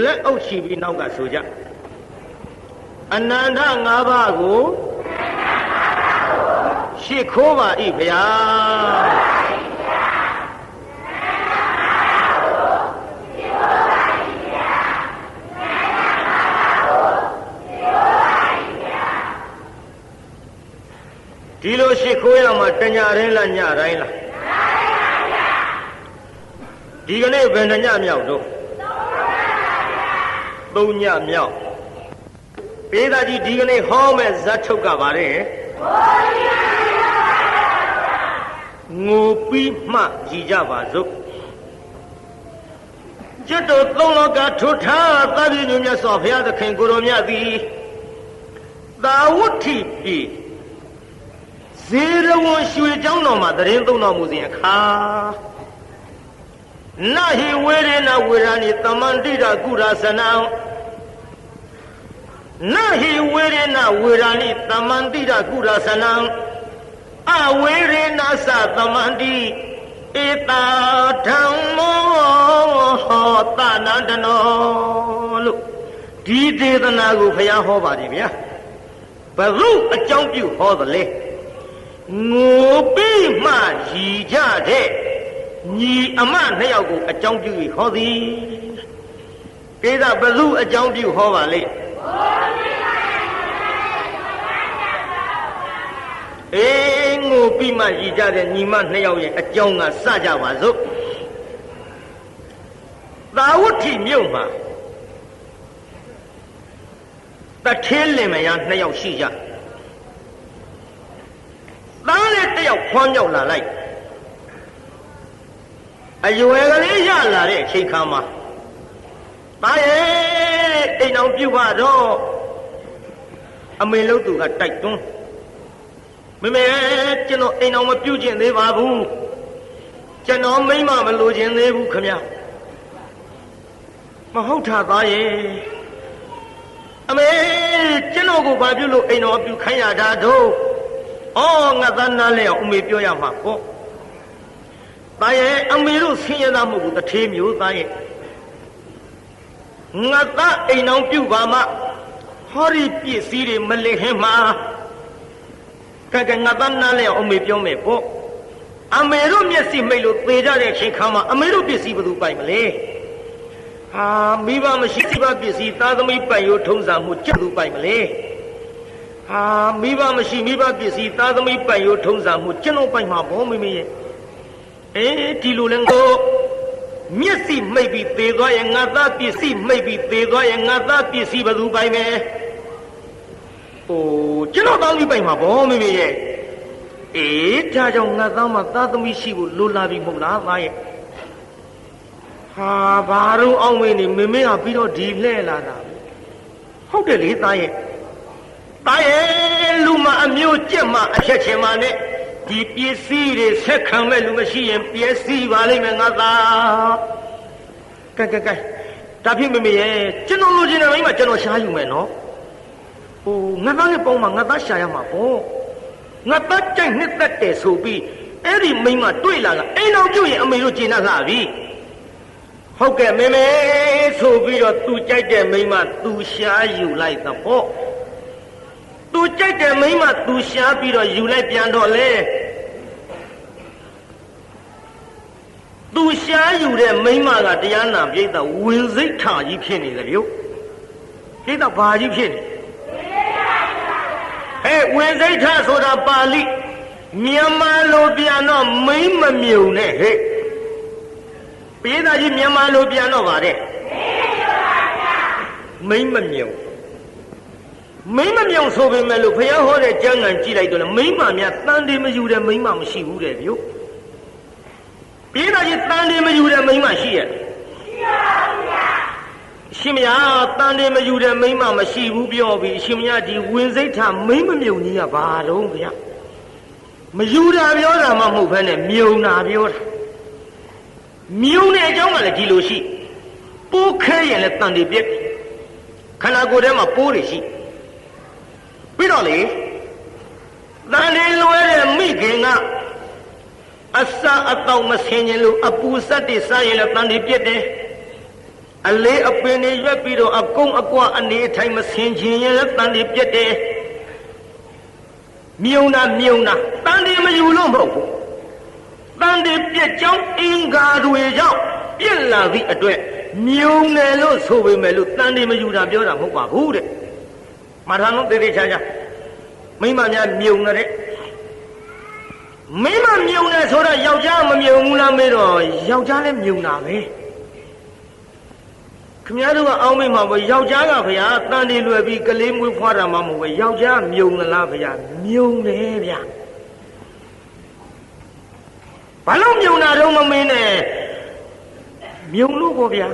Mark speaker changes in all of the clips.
Speaker 1: လက်အုပ်ချပြီးနောက်ကဆိုကြအနန္တ၅ပါးကိုရှစ်ခိုးပါ၏ဗျာဒီလိုရှစ်ခိုးရမှာတညတိုင်းလားညတိုင်းလားဒီကနေ့ဘယ်နှညမြောက်တော့သုံးညမြောက်ပေးသားကြီးဒီကနေ့ဟောမဲ့ဇတ်ထုတ်ကပါလေငိုပြီးမှကြည်ကြပါစို့ကျွတ်တော်သုံးလောကထွထားသဗ္ဗညုမြတ်စွာဘုရားသခင်ကိုရောမြတ်သည်သာဝတ္ထိပြီဇေရဝံရွှေကျောင်းတော်မှာတရင်သုံးတော်မူစဉ်အခါနဟိဝေရေနဝေရာနိတမန္တိရကုရသနံနဟိဝေရေနဝေရာနိတမန္တိရကုရသနံအဝေရေနသသမန္တိဧတာဓမ္မောဟောတနန္တနောလို့ဒီဒေသနာကိုဘုရားဟောပါတယ်ဗျာဘုရုအကြောင်းပြုဟောသလဲငိုပြီးမှရည်ကြတဲ့ညီအမနှစ်ယောက်ကိုအကြောင်းပြုဟောသည်ကိစ္စဘုရုအကြောင်းပြုဟောပါလေငိုပြီးမှရည်ကြတဲ့ညီမနှစ်ယောက်ရဲ့အကြောင်းကစကြပါစို့သာဝတ္ထိမြို့မှာတထဲလင်မယားနှစ်ယောက်ရှိကြသားလေးတစ်ယောက်ခွန်းရောက်လာလိုက်အရွယ်ကလေးရလာတဲ့အချိန်ခါမှာသားရဲ့အိမ်အောင်ပြုတ်ပါတော့အမေလို့သူကတိုက်တွန်းမမေကျွန်တော်အိမ်အောင်မပြုတ်ခြင်းသေးပါဘူးကျွန်တော်မိမမလိုခြင်းသေးဘူးခမမဟုတ်တာသားရဲ့အမေကျွန်တော်ကိုဘာပြုလို့အိမ်တော်ပြုခိုင်းရတာတော့ငါသားနားလဲအောင်အမေပြောရမှာပေါ့သားရဲ့အမေတို့ဆင်းရဲသားမဟုတ်ဘူးတထေးမျိုးသားရဲ့ငါသားအိမ်အောင်ပြုပါမှဟောဒီပစ္စည်းတွေမလစ်ဟင်းမှာကဲငါသားနားလဲအောင်အမေပြောမယ်ပေါ့အမေတို့မျက်စိမိတ်လို့သေကြတဲ့အချိန်ခါမှာအမေတို့ပစ္စည်းဘယ်သူပိုင်မလဲမိဘမရှိစိဘပစ္စည်းသားသမီးပိုင်ရိုးထုံးစံမှုကျက်သူပိုင်မလဲမိဘမရှိမိဘပစ္စည်းသားသမီးပိုင်ရိုးထုံးစံမှုကျွန်တော်ပိုင်မှာဘောမိမရဲ့ဒီလိုလဲကိုမျက်စိမိတ်ပြီးသေသွားရင်ငါသားပစ္စည်းမိတ်ပြီးသေသွားရင်ငါသားပစ္စည်းဘယ်သူပိုင်မယ်ကျွန်တော်သားသမီးပိုင်မှာဘောမိမရဲ့ဒါကြောင့်ငါသားမှာသားသမီးရှိဖို့လိုလာပြီမဟုတ်လားသားရဲ့ဘာတော့အောင်မင်းနေမမေကပြီးတော့ဒီလှဲ့လာတာဟုတ်တယ်လေသားရဲ့လူမအမျိုးကြက်မှအချက်ချင်းမှနဲ့ဒီပစ္စည်းတွေဆက်ခံမဲ့လူမရှိရင်ပျက်စီးပါလိမ့်မယ်ငါသားကဲဒါဖြစ်မမေရဲ့ကျွန်တော်လိုချင်တဲ့မိန်းမကျွန်တော်ရှားယူမယ်နော်ငါသားနဲ့ပေါင်းမှငါသားရှာရမှာပေါ့ငါသားကြိုက်နှစ်သက်တယ်ဆိုပြီးအဲ့ဒီမိန်းမတွေ့လာကအိမ်တော်ပြုတ်ရင်အမေတို့ကျေနပ်လာပြီဟုတ်ကဲ့မေမေဆိုပြီးတော့သူကြိုက်တဲ့မိန်းမသူရှားယူလိုက်သဘောသူကြိုက်တဲ့မိန်းမသူရှားပြီးတော့ယူလိုက်ပြန်တော့လေသူရှားယူတဲ့မိန်းမကတရားနာပြိဿဝင်စိတ်ထားကြီးဖြစ်နေတယ်ဗျပြိဿဘာကြီးဖြစ်နေဝင်စိတ်ထားဆိုတာပါဠိမြန်မာလိုပြန်တော့မိန်းမမြုံနဲ့ပေးသားကြီးမြန်မာလိုပြန်တော့ပါတဲ့မိမ့်မမြုံဆိုပေမဲ့လို့ဘုရားဟောတဲ့ကျမ်းဂန်ကြည့်လိုက်တော့လေမိမ့်မများတန်တယ်မယူတဲ့မိမ့်မမရှိဘူးတဲ့ဗျပေးသားကြီးတန်တယ်မယူတဲ့မိမ့်မရှိရဲ့ရှင်မယားတန်တယ်မယူတဲ့မိမ့်မမရှိဘူးပြောပြီးရှင်မယားဒီဝင်စိတ်ထားမိမ့်မမြုံကြီးကဘာတော့ဗျာမယူတာပြောတာမှမဟုတ်ဘဲနဲ့မြုံတာပြောတာမြုံတဲ့အကြောင်းကလည်းဒီလိုရှိပိုးခဲရင်လည်းတန်တယ်ပြက်ခန္ဓာကိုယ်ထဲမှာပိုးတွေရှိပြီးတော့လေတန်တယ်လွဲတဲ့မိခင်ကအစအတော့မဆင်ရင်လို့အပူစက်တွေစားရင်လည်းတန်တယ်ပြက်တယ် အလေးအပင်တွေရွက်ပြီးတော့အကုန်းအကွာအနေအထိုင်မဆင်ခြင်ရင်လည်းတန်တွေပြက်တယ်မြုံတာတန်တွေမယူလို့မဟုတ်ဘူးတန်တွေပြက်ကြောင်းအင်္ဂါတွေကြောင့်ပြက်လာသည့်အတွက်မြုံတယ်လို့ဆိုပေမဲ့လို့တန်တွေမယူတာပြောတာမဟုတ်ပါဘူးတဲ့မာထာလုံးတေးသေးချာချာမိမများမြုံတဲ့မိမမြုံတယ်ဆိုတော့ယောက်ျားမမြုံဘူးလားမေးတော့ယောက်ျားလည်းမြုံတာပဲခင်ဗျားတို့ကအောင်းမိမှာပေါ့ယောက်ျားကဗျာတန်တွေလွယ်ပြီးကလေးမွေးဖွားတာမှမဟုတ်ဘူးယောက်ျားမြုံလားဗျာမြုံတယ်ဗျာဘာလို့မြုံတာတော့မမင်းနဲ့မြုံလို့ပေါ့ဗျာ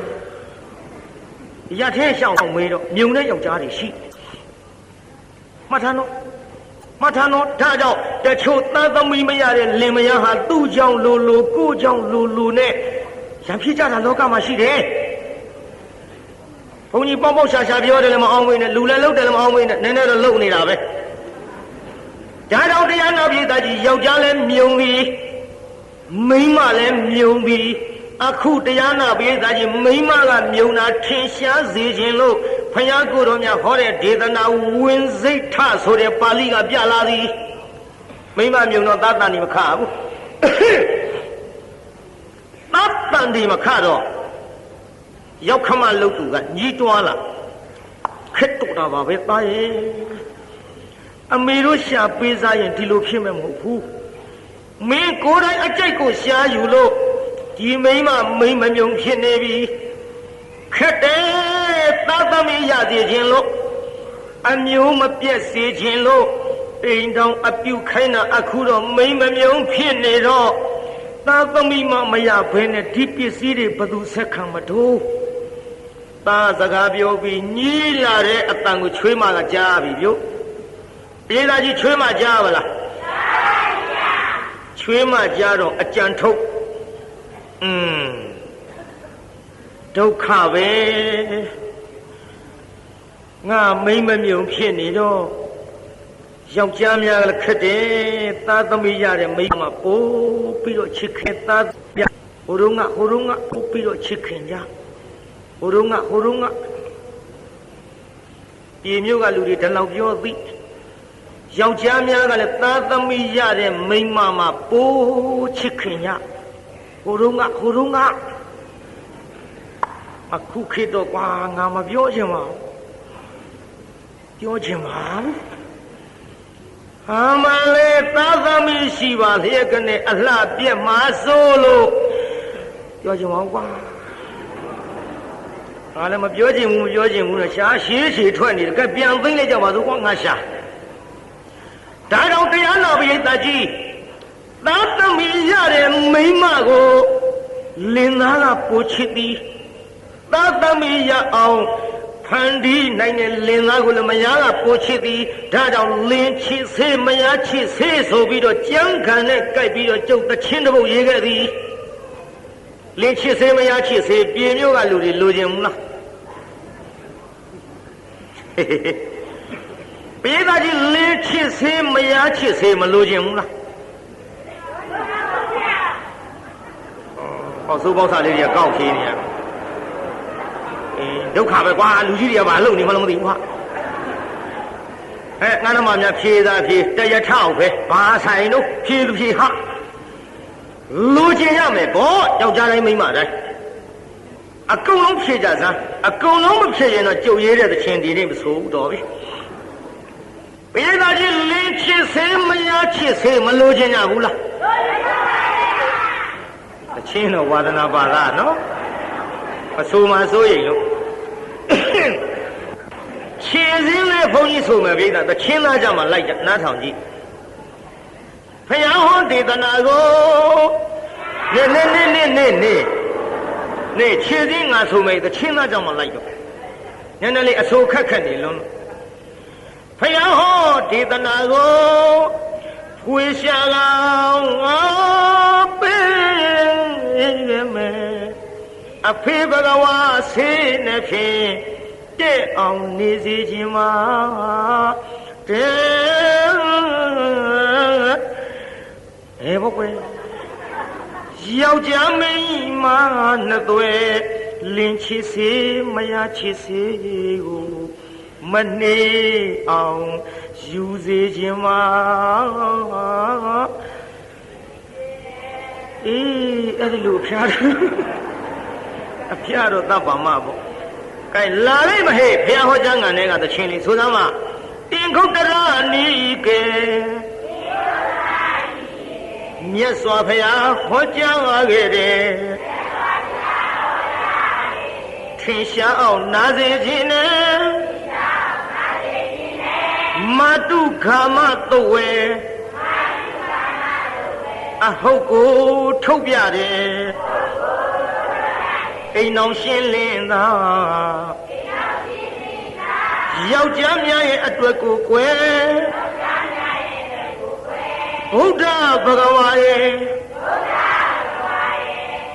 Speaker 1: ရထဲရှောင်းမေးတော့မြုံတဲ့ယောက်ျားတွေရှိမှတ်ထားတော့ဒါကြောင့်တချို့သားသမီးမရတဲ့လင်မယားဟာသူ့ကြောင့်လိုကိုကြောင့်လိုနဲ့ရံဖြစ်ကြတာလောကမှာရှိတယ်ဘုန်းကြီးပေါက်ရှာပြောတယ်လည်းမအောင်မင်းနဲ့လူလည်းလှုပ်တယ်လည်းမအောင်မင်းနဲ့နည်းနည်းတော့လှုပ်နေတာပဲဒါကြောင့်တရားနာပြည်သားကြီးယောက်ျားလည်းမြုံပြီးမိန်းမလည်းမြုံပြီးအခုတရားနာပြည်သားကြီးမိန်းမကမြုံတာထင်ရှားစေခြင်းလို့ဘုရားကိုယ်တော်များဟောတဲ့ဒေသနာဝင်စိတ်ထဆိုတဲ့ပါဠိကပြလာသည်မိန်းမမြုံတော့သာတန်ဒီမခဘူးသာတန်ဒီမခတော့ရောက်ခမလုတ်သူကညီးတွားလာခက်တော့တာပါပဲသားရဲ့အမေတို့ရှာပေးစားရင်ဒီလိုဖြစ်မှာမဟုတ်ဘူးမင်းကိုယ်တိုင်အကြိုက်ကိုရှားယူလို့ဒီမိန်းမမြုံဖြစ်နေပြီခက်တယ်သာသမီရစေခြင်းလို့အမျိုးမပြတ်စေခြင်းလို့အိမ်တောင်အပြုခိုင်းတာအခုတော့မိန်းမမြုံဖြစ်နေတော့သာသမီမရဘဲနဲ့ဒီပစ္စည်းတွေဘယ်သူဆက်ခံမတို့သားစကားပြောပြီးညီးလာတဲ့အတန်ကိုချွေးမကကြားပြီပြုပြေးသားကြီးချွေးမကြားပါလားချွေးမကြားတော့အကြံထုတ်ဒုက္ခပဲငါမိမ့်မမြုံဖြစ်နေတော့ယောက်ျားများလည်းခက်တယ်သားသမီးရတဲ့မိန်းမပို့ပြီးတော့ချစ်ခင်သားပြဟိုတုန်းကပို့ပြီးတော့ချစ်ခင်ကြဟိုတုန်းကပြည်မျိုးကလူတွေဒီလောက်ပြောသိယောက်ျားများကလည်းသားသမီးရတဲ့မိန်းမပို့ချစ်ခင်ကြဟိုတုန်းကအခုခေတ်တော့ကွာငါမပြောချင်ပါဘူးပြောချင်ပါဘူးဟာမလေးသားသမီးရှိပါလျက်ကနေအလှပြက်မှာစိုးလို့ပြောချင်ပါဘူးကွာငါလည်းမပြောချင်ဘူးနဲ့ရှားရှည်ထွက်နေတယ်ကဲပြန်သိမ့်လိုက်ကြပါစို့ကွာငါရှာဒါကြောင့်တရားနာပရိသတ်ကြီးသားသမီးရတဲ့မိန်းမကိုလင်သားကပိုချစ်သည်သားသမီးရအောင်ဖန်တီးနိုင်တဲ့လင်သားကိုလည်းမယားကပိုချစ်သည်ဒါကြောင့်လင်ချစ်စေမယားချစ်စေဆိုပြီးတော့ကြမ်းခံနဲ့ကြိုက်ပြီးတော့ကျုပ်တချင်းတစ်ပုတ်ရေးခဲ့သည်လင်ချစ်စေမယားချစ်စေပြည်မျိုးကလူတွေလိုချင်ဘူးလားပြည်သားကြီးလင်ချစ်စေမယားချစ်စေမလိုချင်ဘူးလားဟောစိုးပေါင်းစားလေးတွေကကောက်ဖြေးနေရဒုက္ခပဲကွာလူကြီးတွေကဘာလုပ်နေမှလည်းမသိဘူးဟာငါတို့မှများဖြေးသားဖြေးတရထောက်ပဲဘာဆိုင်တို့ဖြေးလူဖြေးဟာလူကျင်ရမယ်ဗောယောက်ျားတိုင်းမိန်းမတိုင်းအကုန်လုံးဖြေးကြစမ်းအကုန်လုံးမဖြေးရင်တော့ကြုတ်ရဲတဲ့သချင်းဒီနေ့မဆိုဘူးတော့ပြီပြည်သားကြီးလင်းချစ်စေမယားချစ်စေမလိုချင်ကြဘူးလားသချင်းတော့ဝါဒနာပါလားနော်မဆိုမှစိုးရိမ်လို့ခြေစင်းနဲ့ဘုန်းကြီးဆိုမယ်ပြည်သားသချင်းသားကြမှာလိုက်ကြနားထောင်ကြည့်ဖယားဟောဒေသနာကိုနေခြေစင်းငါဆိုမယ်သချင်းသားကြမှာလိုက်တော့နည်းနည်းလေးအဆိုခက်နေလုံးဖယားဟောဒေသနာကိုဖွေရှာလောင်းပေးမယ်အဖေဘဂဝါဆေးနဲ့ဖြင့်တဲ့အောင်နေစေခြင်းမှာတဲ့ဘောကွယ်ယောက်ျားမင်းမနှစ်သွဲ လင်းချစ်စေမယားချစ်စေကိုမနေအောင်ယူစေခြင်းမှာအေးအဲ့ဒီလိုဖျားတယ်အဖျားတော့တတ်ပါမှာပေါ့ကဲလာလိမ့်မဟဲ့ဘုရားဟောကြားငံတဲ့ကတခြင်းလေးဆိုသမ်းမှာတင်ခုတ်တရနီကေမြတ်စွာဘုရားဟောကြားခဲ့တယ်ထင်ရှားအောင်နာစေခြင်းနဲ့မတုခါမတုဝေအဟုတ်ကိုထုတ်ပြတယ်အိမ်အောင်ရှင်းလင်းသာယောက်ျားများရဲ့အတွက်ကိုကွယ်ဘုရားဘဂဝါရဲ့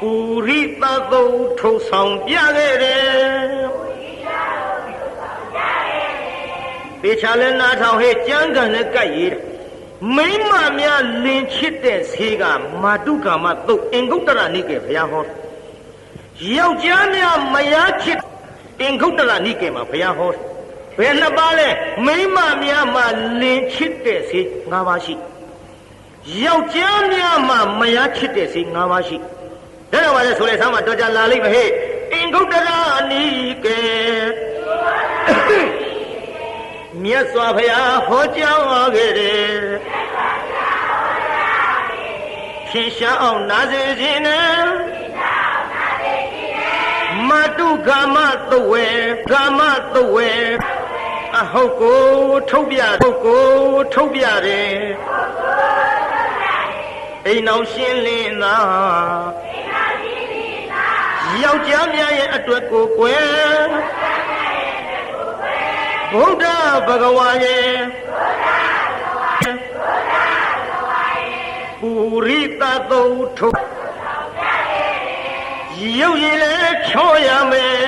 Speaker 1: ဥရိသသုထုတ်ဆောင်ပြခဲ့တယ်ပေချာလဲနားထောင်ဟဲ့ကြမ်းကန်နဲ့ကြိုက်ရည်မိမများလင်ချစ်တဲ့ဆေးကမာတုကာမသုတ်အင်္ဂုတ္တရနိကေဘုရားဟောယောက်ျားများမယားချစ်အင်္ဂုတ္တရနိကေမှာဘုရားဟောဘယ်နှစ်ပါးလဲမိမများမှလင်ချစ်တဲ့ဆေး၅ပါးရှိယောက်ျားများမှမယားချစ်တဲ့ဆေး၅ပါးရှိဒါတော့ပါလေဆိုလေဆမ်းမှာတော်ကြလာလိမ့်မဟဲ့အင်္ဂုတ္တရနိကေမြတ်စွာဘုရားဟောကြားခဲ့တယ်ထင်ရှားအောင်နာစေခြင်းနဲ့မတုကာမသုဝေကာမသုဝေအဟုတ်ကိုထုတ်ပြဟုတ်ကိုထုတ်ပြတယ်အိမ်အောင်ရှင်းလင်းသာယောက်ျားများရဲ့အတွက်ကိုကွယ်ဘုရားဘဂဝါရဲ့ပုရိသသုထုတ်ရုပ်ရည်လည်းချောရမယ်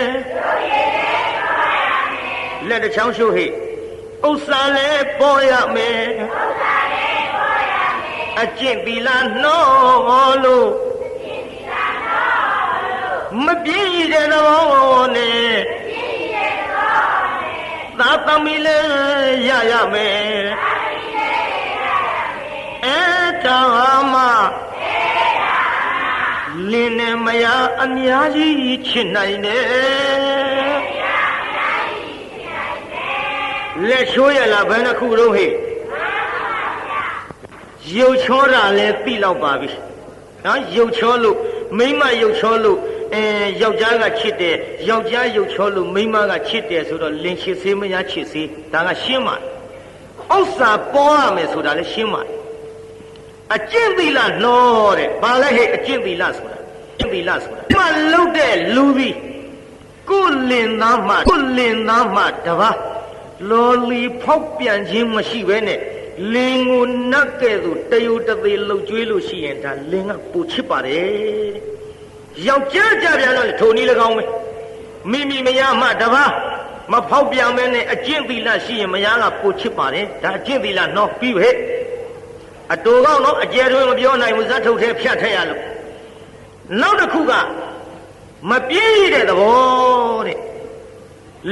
Speaker 1: လက်တစ်ချောင်းရှုဟိဥစ္စာလည်းပေါ်ရမယ်အကျင့်သီလနှောလို့မပြည့်တဲ့သဘောနဲ့သာသမီလည်းရရမယ်အဲ့ဒါမှလင်းနဲ့မယားအများကြီးချစ်နိုင်တယ်လက်ချိုးရလားဘယ်နှခုတော့ဟဲ့ရုပ်ချောတာလည်းသိတော့ပါပြီနော်ရုပ်ချောလို့မိမရုပ်ချောလို့ယောက်ျားကချစ်တယ်ယောက်ျားရုပ်ချောလို့မိမကချစ်တယ်ဆိုတော့လင်ချစ်စေးမယားချစ်စေးဒါကရှင်းပါတယ်ဥစ္စာပေါ်ရမယ်ဆိုတာလည်းရှင်းပါတယ်အကျင့်သီလနှောတဲ့ဘာလဲဟဲ့အကျင့်သီလဆိုတာအကျင့်သီလဆိုတာမလုတ်တဲ့လူပြီးကိုလင်သားမှတပါးလော်လီဖောက်ပြန်ခြင်းမရှိဘဲနဲ့လင်ကိုနတ်ကဲ့သို့တယုတသေးလှုပ်ကြွေးလို့ရှိရင်ဒါလင်ကပူချစ်ပါတယ်ယောက်ျားကြပြန်တော့ထုံနည်း၎င်းပဲမိမိမယားမှတပါးမဖောက်ပြန်မဲနဲ့အကျင့်သီလရှိရင်မယားကပူချစ်ပါတယ်ဒါအကျင့်သီလနှောပြီးပဲအတူကောင်းတော့အကျယ်တွင်မပြောနိုင်ဘူးဇတ်ထုတ်ထဲဖြတ်ထည့်ရလို့နောက်တစ်ခုကမပြည့်တဲ့သဘောတဲ့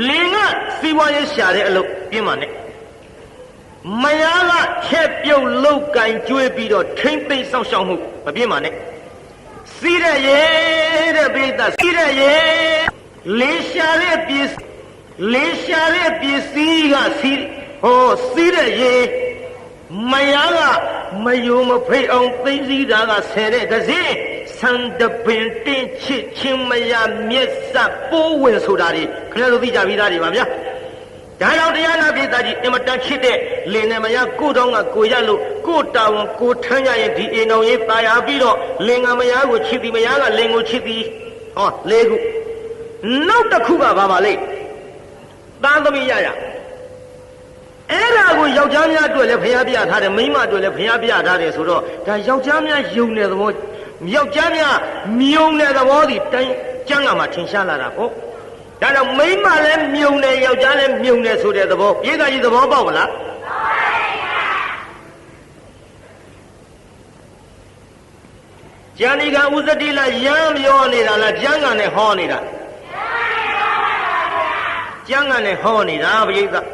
Speaker 1: လင်ကစီးပွားရေးရှာတဲ့အလုပ်ပြင်းပါနဲ့မယားကချက်ပြုတ်လုတ်ကင်ကျွေးပြီးတော့ထိမ့်သိမ့်ဆောက်ရှောက်မှုမပြင်းပါနဲ့စီးတဲ့ရေတဲ့ပိဿစီးတဲ့ရေလင်းရှာတဲ့ပစ္စည်းကစီးဟောစီးတဲ့ရေမယားကမယုံမဖိတ်အောင်သိသိတာကဆယ်တဲ့ကစီဆန်တပင်တင်းချစ်ချင်းမယားမျက်စပ်ပိုးဝင်ဆိုတာတွေခဏတို့သိကြပြီးသားတွေပါဗျာဒါကြောင့်တရားနာပိဿကြီးအင်မတန်ချစ်တဲ့လင်နဲ့မယားကိုတောင်းကကိုရလို့ကိုတာဝန်ကိုထမ်းရရင်ဒီအိမ်တော်ရေးตายပြီးတော့လင်ကမယားကိုချစ်သည်မယားကလင်ကိုချစ်သည်ဟောလေးခုနောက်တစ်ခုကဘာပါလဲသားသမီးရအဲ့ဒါကိုယောက်ျားများအတွက်လည်းဖျားပြထားတယ်မိန်းမအတွက်လည်းဖျားပြထားတယ်ဆိုတော့ဒါယောက်ျားများယုံတဲ့သဘောယောက်ျားများမြုံတဲ့သဘောဒီတိုင်းကျမ်းဂန်မှာထင်ရှားလာတာပေါ့ဒါတော့မိန်းမလည်းမြုံတယ်ယောက်ျားလည်းမြုံတယ်ဆိုတဲ့သဘောပြေးသားကြီးသဘောပေါက်မလားကျန်ဒီကဥစ္စတိလရမ်းပြောနေတာလားကျမ်းဂန်နဲ့ဟောနေတာ ကျမ်းဂန်နဲ့ဟောနေတာပရိသတ်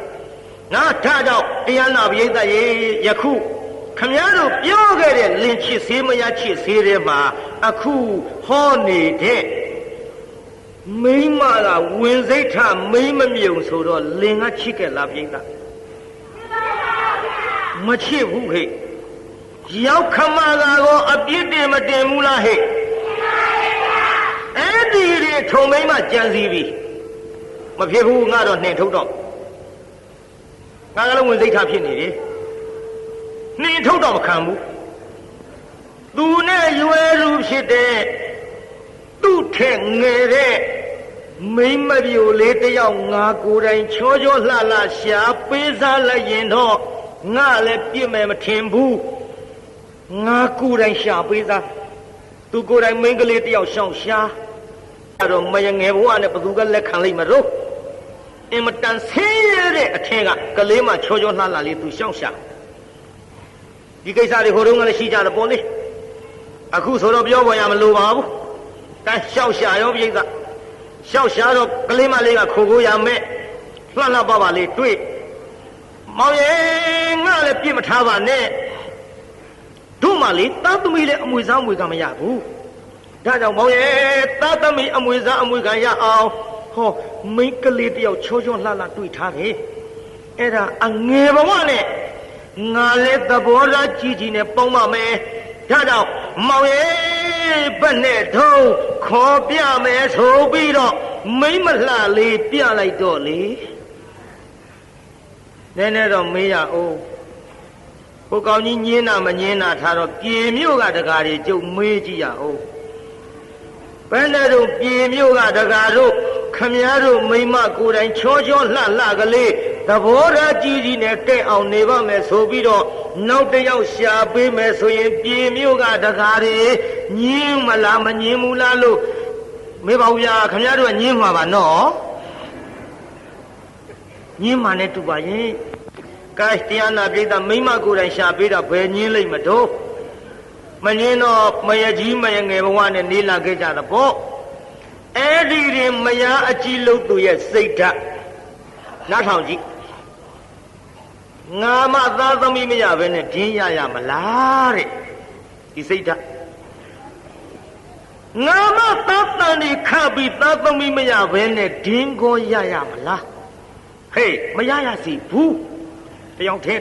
Speaker 1: ငါထားကြောင့်တရားနာပရိသတ်ရေယခုခမည်းတော်ပြောခဲ့တဲ့လင်ချစ်သေးမရချစ်သေးတဲ့မှာအခုဟောနေတဲ့မိမကဝင်စိတ်ထမိမမြုံဆိုတော့လင်ကချစ်ခဲ့လားပရိသတ်မချစ်ဘူးဟဲ့ရောက်ခမကတော့အပြစ်တင်မတင်ဘူးလားဟဲ့အဲ့ဒီတွေထုံမိမကြံစီပြီမဖြစ်ဘူးငါတော့နှင်ထုတ်တော့ငါကလည်းဝင်စိတ်ထားဖြစ်နေတယ်နှင်ထုတ်တော့မခံဘူးသူနဲ့ရွယ်လူဖြစ်တဲ့သူ့ထက်ငယ်တဲ့မိမပြိုလေးတယောက်ငါကိုယ်တိုင်ချောချောလှလှရှာပေးစားလိုက်ရင်တော့ငါလည်းပြစ်မယ်မထင်ဘူးငါကိုယ်တိုင်ရှာပေးစားသူကိုယ်တိုင်မိန်းကလေးတယောက်ရှောင်ရှာအဲ့တော့မယငယ်ဘဝနဲ့ဘသူကလက်ခံလိုက်မလို့အင်မတန်ဆင်းရဲတဲ့အထက်ကကလေးမှချောချောလှလှလေးသူရှောင်ရှာဒီကိစ္စတွေဟိုတုန်းကလည်းရှိကြတယ်ပေါ့လေအခုဆိုတော့ပြောပေါ်ရမလို့ပါဘူးတန်းရှောက်ရှာရောပြိဿရှောက်ရှာတော့ကလေးမလေးကခိုကိုရမဲ့လှလှပပလေးတွေ့မောင်ရဲ့ငါလည်းပြစ်မထားပါနဲ့တို့မှလေသားသမီးလည်းအမွေစားအမွေကမရဘူးဒါကြောင့်မောင်ရဲ့သားသမီးအမွေစားအမွေကရအောင်ဟောမိန်းကလေးတယောက်ချောချောလှလှတွေ့ထားတယ်အဲ့ဒါအငယ်ဘဝနဲ့ငါလည်းသဘောထားကြည်ကြည်နဲ့ပေါင်းပါမယ်ဒါကြောင့်မောင်ရဲ့ဘက်နဲ့ထုံးခေါ်ပြမယ်ဆိုပြီးတော့မိမလှလေးပြလိုက်တော့လေနည်းနည်းတော့မေးရအောင်ဟိုကောင်ကြီးညင်းတာမညင်းတာထားတော့ပြေမြို့ကတကားတွေကျုပ်မေးကြည့်ရအောင်ဘယ်နဲ့တော့ပြေမြို့ကတကားတို့ခမည်းတော်မိမကိုယ်တိုင်ချောချောလှလှကလေးသဘောထားကြီးကြီးနဲ့တဲ့အောင်နေပါမယ်ဆိုပြီးတော့နောက်တစ်ယောက်ရှာပေးမယ်ဆိုရင်ပြေမြို့ကတကားတွေညင်းမလားမညင်းဘူးလားလို့မေးပါဦးဗျာခမည်းတော်ကညင်းမှာပါနော်ညင်းမှာနဲ့တူပါရဲ့ကဲတရားနာပိဋကမိမကိုယ်တိုင်ရှာပေးတာဘယ်ညင်းလိုက်မတော့မညင်းတော့မရကြီးမရငယ်ဘဝနဲ့နေလာခဲ့ကြတာပေါ့အဲ့ဒီရင်မယားအကြီးလို့သူရဲ့စိတ်ဓာတ်နားထောင်ကြည့်ငါမသားသမီးမရဘဲနဲ့ဒင်းရရမလားတဲ့ဒီစိတ်ဓာတ်ငါမသားတန်ဒီခပြီးသားသမီးမရဘဲနဲ့ဒင်းကိုရရမလားဟေးမရရစီဘူးတယောက်ထဲ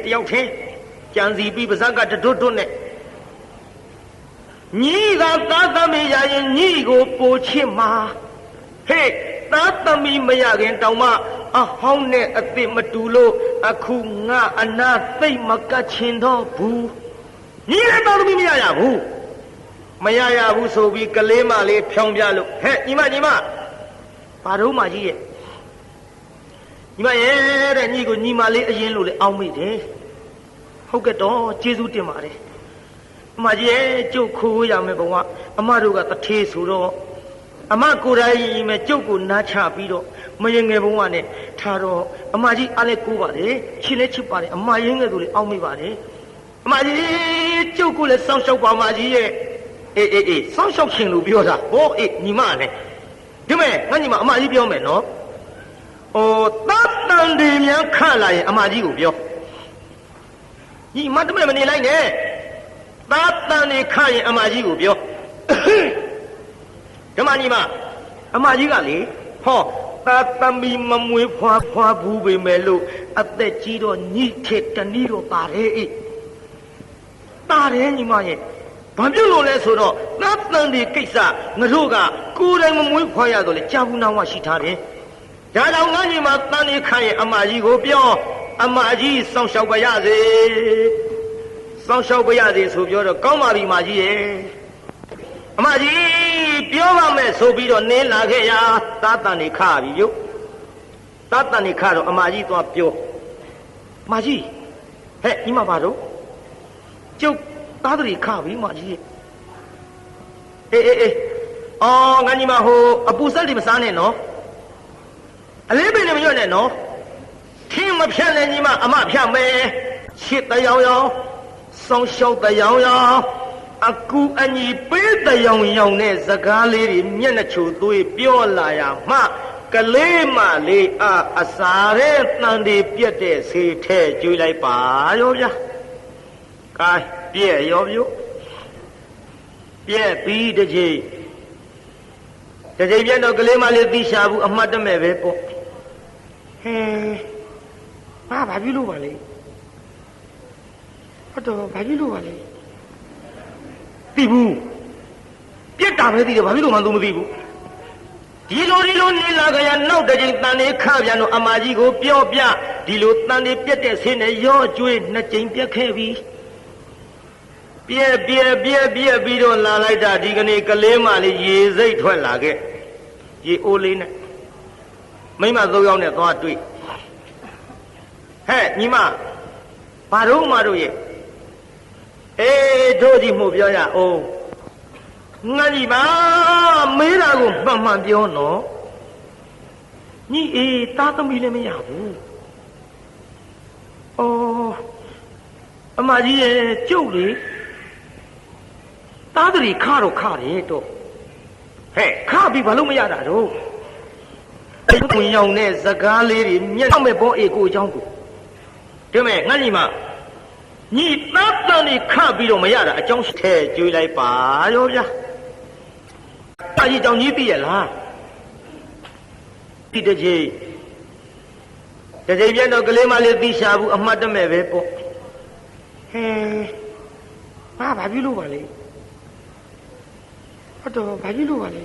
Speaker 1: ကြံစီပြီးပါဇက်ကတွတ်နဲ့ညီကသားသမီးရရင်ညီကိုပိုချစ်မှာဟေးသားသမီးမရခင်တောင်မှအဟောင်းနဲ့အသစ်မတူလို့အခုငါအနာသိမ့်မကတ်ချင်တော့ဘူးညီလည်းသားသမီးမရဘူးမရဘူးဆိုပြီးကလေးမလေးဖြောင်းပြလို့ဟဲ့ညီမဘာတော့မှကြီးရဲ့ညီမရဲ့တဲ့ညီကိုညီမလေးအရင်လို့လေအောင်းမိတယ်ဟုတ်ကဲ့တော့ကျေးဇူးတင်ပါတယ်အမကြီးရဲ့ကျုပ်ခိုးရမယ်ဘဝအမတို့ကတထေးဆိုတော့အမကိုယ်တိုင်မဲ့ကျုပ်ကိုနားချပြီးတော့မရင်ငယ်ဘဝနဲ့ထားတော့အမကြီးအားလည်းကိုးပါတယ်ချစ်လည်းချစ်ပါတယ်အမရင်ငယ်ဆိုလေအောင်းမိပါတယ်အမကြီးကျုပ်ကိုလည်းစောင့်ရှောက်ပါမကြီးရဲ့အေးစောင့်ရှောက်ခြင်းလို့ပြောတာဟောအေးညီမနဲ့ဒီမဲ့ငါညီမအမကြီးပြောမယ်နော်ဟိုတတ်တန်ဒီများခန့်လာရင်အမကြီးကိုပြောညီမတမဲမနေလိုက်နဲ့တတ်တန်ဒီခန့်ရင်အမကြီးကိုပြောဓမ္မညီမအမကြီးကလေဟောတတ်သမီးမမွေးဖွာဘူးပေမဲ့လို့အသက်ကြီးတော့ညီထက်တနည်းတော့ပါတယ်အေးပါတယ်ညီမရဲ့ဘာဖြစ်လို့လဲဆိုတော့တတ်တန်ဒီကိစ္စငါတို့ကကိုယ်တိုင်မမွေးဖွာရတော့လေကြာဘူးနာဝရှိထားတယ်ဒါကြောင့်ငါညီမတန်နေခန့်ရဲ့အမကြီးကိုပြောအမကြီးစောင့်ရှောက်ပါရစေစောင့်ရှောက်ပါရစေဆိုပြောတော့ကောင်းပါပြီမကြီးရဲ့အမကြီးပြောပါမယ်ဆိုပြီးတော့နင်းလာခဲ့ရာသာတန်နေခါပြီယုတ်သာတန်နေခါတော့အမကြီးသွားပြောမကြီးဟဲ့ညီမပါတော့ကျုပ်သားတရီခါပြီမကြီးအေးအော်ငါညီမဟိုအပူဆက်တွေမစားနဲ့နော်အလေးပင်လည်းမညွတ်နဲ့နော်ထင်းမဖြတ်နဲ့ညီမအမဖြတ်မယ်ရှစ်တယောင်ယောင်စောင်းရှောက်တယောင်ယောင်အကူအညီပေးတယောင်ယောင်နဲ့စကားလေးတွေမျက်နှာချိုသွေးပြောလာရမှ ကလေးမလေးအားအစာရဲတန်ဒီပြက်တဲ့ဆေးထဲကျွေးလိုက်ပါရောဗျာကဲပြက်ရောဗျို့ပြက်ပြီးတစ်ချိန်ပြန်တော့ကလေးမလေးသိရှာဘူးအမှတ်တမဲ့ပဲပေါ့ဟဲဘာပြုလို့ပါလဲဟုတ်တော့ဘာပြုလို့ပါလဲသိဘူးပြက်တာပဲသိတယ်ဘာဖြစ်လို့မှသူမသိဘူးဒီလိုနေလာကြရနောက်တစ်ချိန်တန်လေးခပြန်တော့အမကြီးကိုပြောပြဒီလိုတန်လေးပြက်တဲ့ဆင်းနဲ့ရောကျွေးနှစ်ကြိမ်ပြက်ခဲ့ပြီပြက်ပြီးတော့လာလိုက်တာဒီကနေ့ကလေးမလေးရေစိတ်ထွက်လာခဲ့ရေအိုးလေးနဲ့မိမသုံးယောက်နဲ့သွားတွေ့ဟဲ့ညီမဘာတော့မတို့ရဲ့အေးတို့ကြီးမှုပြောရအောင်ငါကြီးပါမေးတာကိုမှန်ပြောနော်ညီအေးသားသမီးလည်းမရဘူးအော်အမကြီးရဲ့ကျုပ်လေသားတရီခတော့ခတယ်တော့ဟဲ့ခပြီဘာလို့မရတာတော့အဲ့ကိုရောင်တဲ့စကားလေးတွေမျက်မဲ့ဘောအေကိုအကြောင်းကိုဒီမဲ့ငါညီမညီသားတန်လေးခပြီးတော့မရတာအကြောင်းထဲကျွေးလိုက်ပါရောဗျာအကြီးကြောင့်ကြီးသိရလားဒီတစ်ချိန်ပြန်တော့ကလေးမလေးသိရှာဘူးအမှတ်တမဲ့ပဲပေါ့ဟဲဘာပြုလို့ပါလဲဟုတ်တော့ဘာပြုလို့ပါလဲ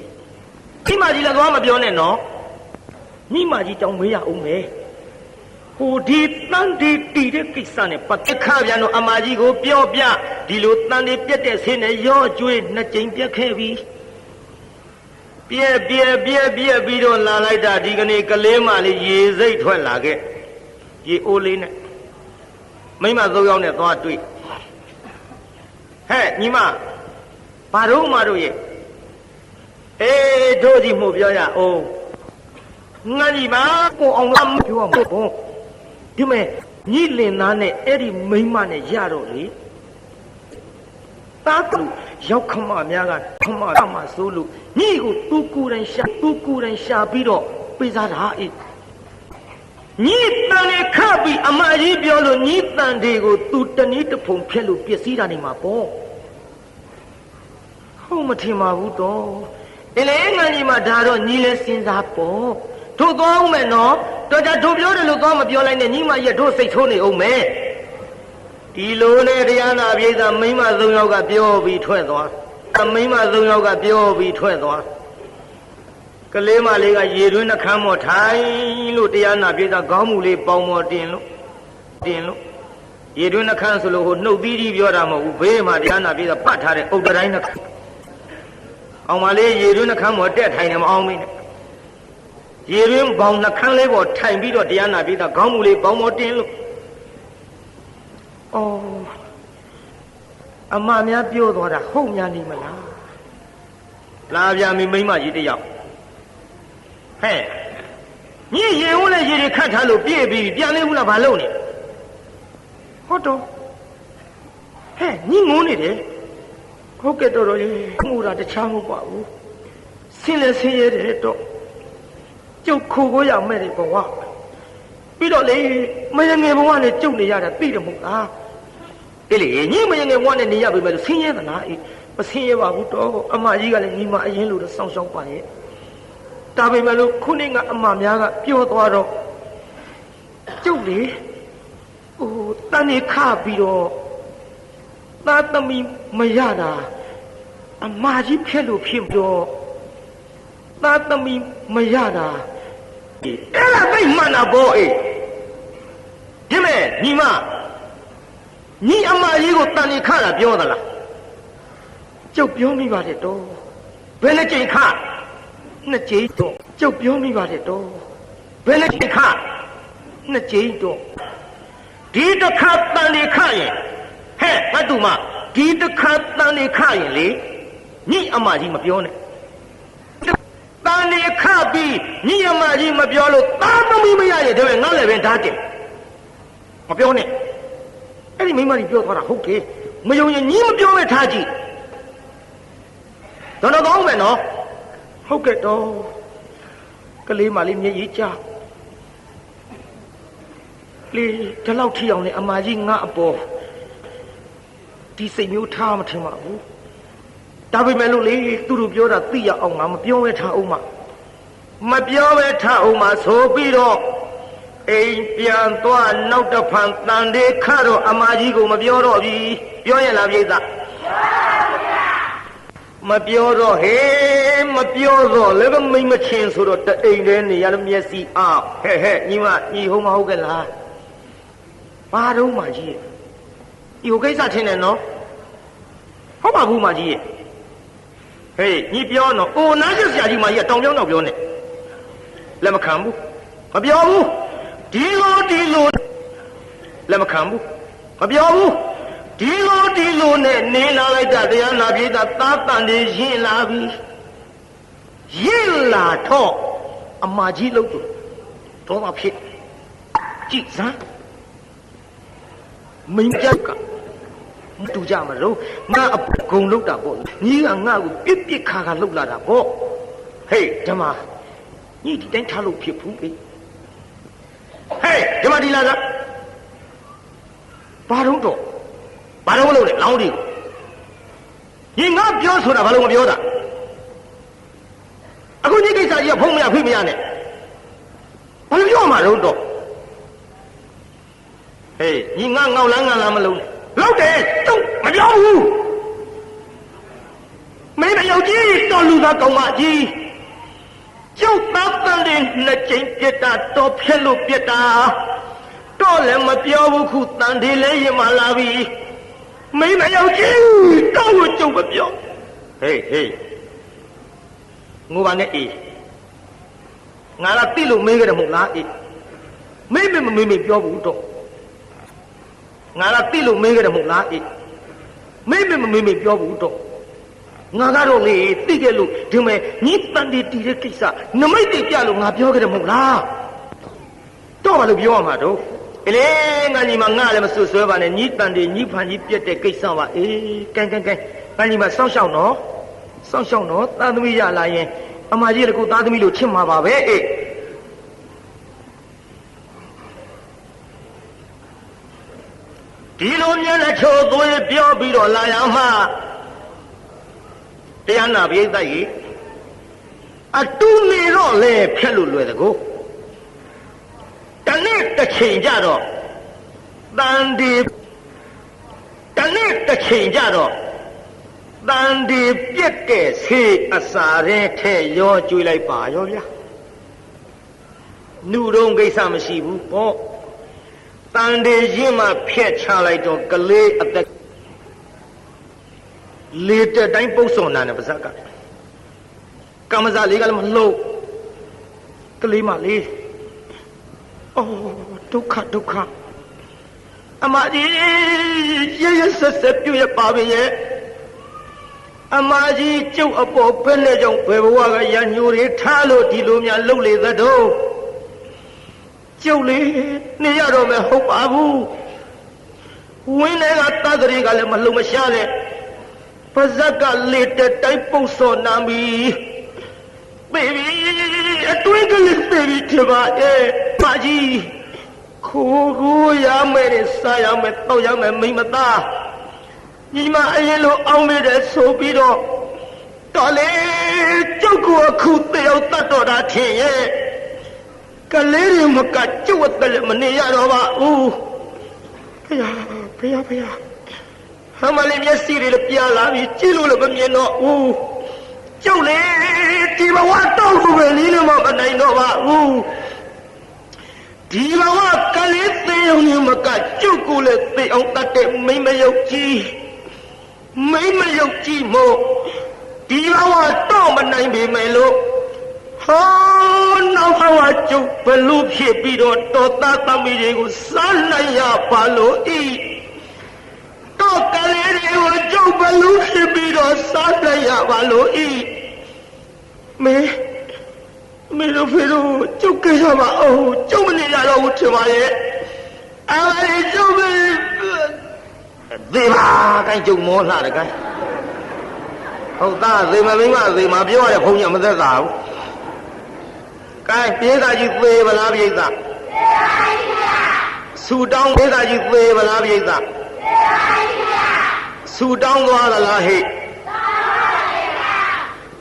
Speaker 1: ညီမကြီးလည်းသွားမပြောနဲ့နော်ညီမကြီးကြောင့်မေးရအောင်မယ်ဟိုဒီတန်ဒီတီတဲ့ကိစ္စနဲ့ပတ်သက်ခပြန်တော့အမကြီးကိုပြောပြဒီလိုတန်ဒီပြက်တဲ့ဆင်းနဲ့ရောကျွေးနှစ်ကြိမ်ပြက်ခဲ့ပြီပြက်ပြီးတော့လာလိုက်တာဒီကနေ့ကလေးမလေးရေစိတ်ထွက်လာခဲ့ရေအိုးလေးနဲ့မိမသုံးယောက်နဲ့သွားတွေ့ဟဲ့ညီမဘာတော့မတို့ရဲ့အေးတို့ကြီးမှုပြောရအောင်ငါကြီးပါကိုအောင်မပြောရမှာပေါ့ဒီမဲ့ညီလင်သားနဲ့အဲ့ဒီမိမနဲ့ရတော့လေသားတူရောက်ခမများကခမဆိုးလို့ညီကိုသူကိုယ်တိုင်ရှာပြီးတော့ပေးစားတာအေးညီတန်လေးခပြီးအမကြီးပြောလို့ညီတန်တွေကိုသူတနည်းတစ်ဖုံဖြက်လို့ပျက်စီးတာနေမှာပေါ့ဟုတ်မထင်ပါဘူးတော့အလေငါကြီးမှဒါတော့ညီလဲစဉ်းစားပေါ့တို့သွားအောင်မယ်နော်တော်ကြတို့ပြောတယ်လို့သွားမပြောလိုက်နဲ့ညီမရဲ့တို့စိတ်ထိုးနေအောင်မယ်ဒီလိုနဲ့တရားနာပြေသာမိမသုံးယောက်ကပြောပြီးထွက်သွားမိမသုံးယောက်ကပြောပြီးထွက်သွားကလေးမလေးကရေတွင်းနှခမ်းမော်ထိုင်လို့တရားနာပြေသာခေါင်းမူလေးပေါင်းမော်တင်လို့ရေတွင်းနှခမ်းဆိုလို့ဟိုနှုတ်သီးကြီးပြောတာမဟုတ်ဘူးဘေးမှာတရားနာပြေသာပတ်ထားတဲ့အုတ်တိုင်းနှခမ်းအောင်မလေးရေတွင်းနှခမ်းမော်တက်ထိုင်နေမအောင်မင်းနဲ့ရေတွင်းပေါင်းနှခမ်းလေးပေါ်ထိုင်ပြီးတော့တရားနာပြေသာခေါင်းမူလေးပေါင်းမော်တင်လို့အော်အမများပြောသွားတာဟုတ်များနေမလားလာပြန်ပြီမိမကြီးတယောက်ဟဲ့ညီရေဦးနဲ့ရေတွေခတ်ထားလို့ပြည့်ပြီးပြန်လေးဘူးလားဘာလုပ်နေဟုတ်တော့ဟဲ့ညီငုံနေတယ်ဟုတ်ကဲ့တော်ရေမှုတာတခြားမဟုတ်ပါဘူးဆင်းလဲဆင်းရဲတယ်တော့ကျုပ်ခိုကိုရမဲ့တယ်ဘဝပြီးတော့လေမယငယ်ဘဝနဲ့ကျုပ်နေရတာသိတယ်မဟုတ်လားအေးလေညီမယငယ်ဘဝနဲ့နေရပြီမဲ့ဆင်းရဲသလားအေးမဆင်းရဲပါဘူးတော့အမကြီးကလည်းညီမအရင်လိုတော့စောင့်ရှောက်ပါရဲ့ဒါပေမဲ့လို့ခုနေ့ကအမများကပြောသွားတော့ကျုပ်လေဟိုတန်နေခပြီးတော့သားသမီးမရတာအမကြီးဖြစ်လို့ဖြစ်တော့သားသမီးမရတာအဲ့ဒါသိမှန်တာပေါ့အေးဒီမဲ့ညီမညီအမကြီးကိုတန်နေခတာပြောသလားကျုပ်ပြောမိပါတယ်တော့ဘယ်နဲ့ကြိမ်ခနှစ်ကြိမ်တော့ကျုပ်ပြောမိပါတယ်တော့ဘယ်နဲ့ကြိမ်ခနှစ်ကြိမ်တော့ဒီတစ်ခါတန်နေခရင်ဟဲ့ငါတူမဒီတစ်ခါတန်နေခရင်လေညီအမကြီးမပြောနဲ့တန်နေခပြီးညီအမကြီးမပြောလို့သားသမီးမရရဲ့တကယ်ငါလည်းပဲဓာတ်တယ်မပြောနဲ့အဲ့ဒီမိမကြီးပြောသွားတာဟုတ်တယ်မယုံရင်ညီမပြောမဲ့ထားကြည့်တော့ကောင်းမယ်နော်ဟုတ်ကဲ့တော့ ကလေးမလေးမျက်ရည်ကျလေဒီလောက်ထီအောင်လေအမကြီးငါအပေါ်ဒီစိတ်မျိုးထားမထင်ပါဘူးဒါပေမဲ့လို့လေသူတို့ပြောတာသိရအောင်ငါမပြောဘဲထားအောင်မပြောဘဲထားအောင်ဆိုပြီးတော့အိမ်ပြန်သွားနောက်တစ်ဖန်တန်တေခါတော့အမကြီးကိုမပြောတော့ပြီပြောရင်လားပြိဿမပြောတော့ဟေးမပြောတော့လည်းမိမချင်းဆိုတော့တအိမ်တည်းနေရလို့မျက်စိအောက်ဟဲ့ညီမညီဟုတ်မဟုတ်ကလားဘာတော့မကြီးဒီဟိုကိစ္စထင်တယ်နော်ဟုတ်ပါဘူးမကြီးဟေးညီပြောနော်အိုနားကျဆရာကြီးမကြီးကတောင်ပြောင်းတော့ပြောနေလက်မခံဘူးမပြောဘူးဒီလိုလက်မခံဘူးမပြောဘူးဒီလိုနဲ့နေလာလိုက်တာတရားနာပြေးတာသားတန်တွေရင်လာပြီရင်လာတော့အမကြီးလို့တော့မဖြစ်ကြည့်စမ်းမင်းကြက်ကမတူကြမလို့ငါအကုံလောက်တာပေါ့ညီကငါ့ကိုပြစ်ခါလောက်လာတာပေါ့ဟေးဓမ္မညီဒီတိုင်းထားလို့ဖြစ်ဘူးလေဟေးဓမ္မဒီလာကဘာတော့မလုပ်နဲ့လောင်းဒီညီငါပြောဆိုတာဘာလို့မပြောတာအခုညီကိစ္စကြီးကဖုံးမရဖိမရနဲ့ဘာလို့ပြောမှာတော့ဟေးညီငါငေါလန်းမလုံးနဲ့လောက်တယ်တုံးမပြောဘူးမင်းမယောက်ကြီးတော်လူသားကောင်းမကြီးကျုပ်သားတန်တဲ့နှစ်ကြိမ်ပြစ်တာတော်ဖျက်လို့ပြစ်တာတော့လည်းမပြောဘူးခုတန်ဒီလေးရင်မလာပြီမင်းမယောက်ကြီးတော့ကိုကျုပ်မပြောဟေးငိုပါနဲ့အေးငါကတိလို့မေးကြတယ်မဟုတ်လားအေးမေးပြောဘူးတော့ငါကတိလို့မေးကြတယ်မဟုတ်လားအေးမေးပြောဘူးတော့ငါကတော့လေတိခဲ့လို့ဒီမဲ့ညီတန်တီတီတဲ့ကိစ္စနမိတ်တိပြလို့ငါပြောကြတယ်မဟုတ်လားတော့ဘာလို့ပြောရမှာတော့အေးလေငါညီမငါလည်းမဆွဆွဲပါနဲ့ညီတန်တီညီဖန်ကြီးပြက်တဲ့ကိစ္စပါအေးကဲငါညီမစောင့်ရှောက်နော်သားသမီးရလာရင်အမကြီးလည်းကိုသားသမီးလို့ချစ်မှာပါပဲအေးဒီလိုမျက်နှာချိုးသွေးပြောပြီးတော့လာရမှာတရားနာပိဋကကြီးအတူနေတော့လေဖြက်လို့လွယ်တကူတနေ့တစ်ချိန်ကြတော့တန်ဒီတနေ့တစ်ချိန်ကြတော့တန်ဒီပြက်တဲ့ဆေးအစာရင်ထဲရောကျွေးလိုက်ပါရောဗျာနှုတ်တော့ကိစ္စမရှိဘူးပေါ့တန်ဒီရင်မှဖျက်ချလိုက်တော့ကလေးအသက်လေတဲ့တိုင်းပုတ်စော်နာနဲ့ပါဇက်ကကမ္မဇလေးကလည်းမလှုပ်ကလေးမလေးအော်ဒုက္ခအမကြီးရဆက်ပြရပါပဲရဲ့အမကြီးကျုပ်အပေါ်ဖက်နဲ့ကြောင့်ဘယ်ဘဝကရညိုတွေထားလို့ဒီလိုများလှုပ်လေသတော့ကျုပ်လေးနေရတော့မယ်ဟုတ်ပါဘူးဝင်းထဲကတသရီကလည်းမလှုပ်မရှားနဲ့ပါဇက်ကလေတဲ့တိုင်းပုတ်စော်နာမီဘေဘီအတွင်းကလေးဘေဘီထပါရဲ့မကြီးခိုးရမယ်စားရမယ်တောက်ရမယ်မိမသားညီမအရင်လိုအောင်မိတယ်ဆိုပြီးတော့တော်လေကျုပ်ကိုအခုတယောက်တတ်တော်တာထင်ရဲ့ကလေးတွေမကကျုပ်အသက်လည်းမနေရတော့ပါဘူးဖေရဟမလေးမျက်စိတွေလည်းပြလာပြီကြည့်လို့လည်းမမြင်တော့ဘူးကျုပ်လေဒီဘဝတော့ဘူးပဲလေးလည်းမနိုင်တော့ပါဘူးဒီဘဝကလေးသေအောင်မကကျုပ်ကိုလည်းသေအောင်တတ်တဲ့မိမယုတ်ကြီးမို့ဒီဘဝတော့မနိုင်ပေမဲ့လို့ဟောနောက်ဘဝကျုပ်ဘလို့ဖြစ်ပြီးတော့တော်သားသမီးတွေကိုစားနိုင်ရပါလို့ဤတော့ကလေးတွေကိုကျုပ်ဘလို့ဖြစ်ပြီးတော့စားနိုင်ရပါလို့ဤမေတို့ဖေတို့ကျုပ်ကိစ္စမအောင်ကျုပ်မနေရတော့ဘူးထင်ပါရဲ့အဲဒီကျုပ်ပဲသေပါကိုင်းကျုပ်မောလှတယ်ကိုင်းဟုတ်သားသေမမိမသေမပြောရတဲ့ဘုန်းကြီးမသက်သာဘူး cái bế ra chứ về và lá bế ra su trong bế ra chứ về và lá bế ra su trong qua là hệ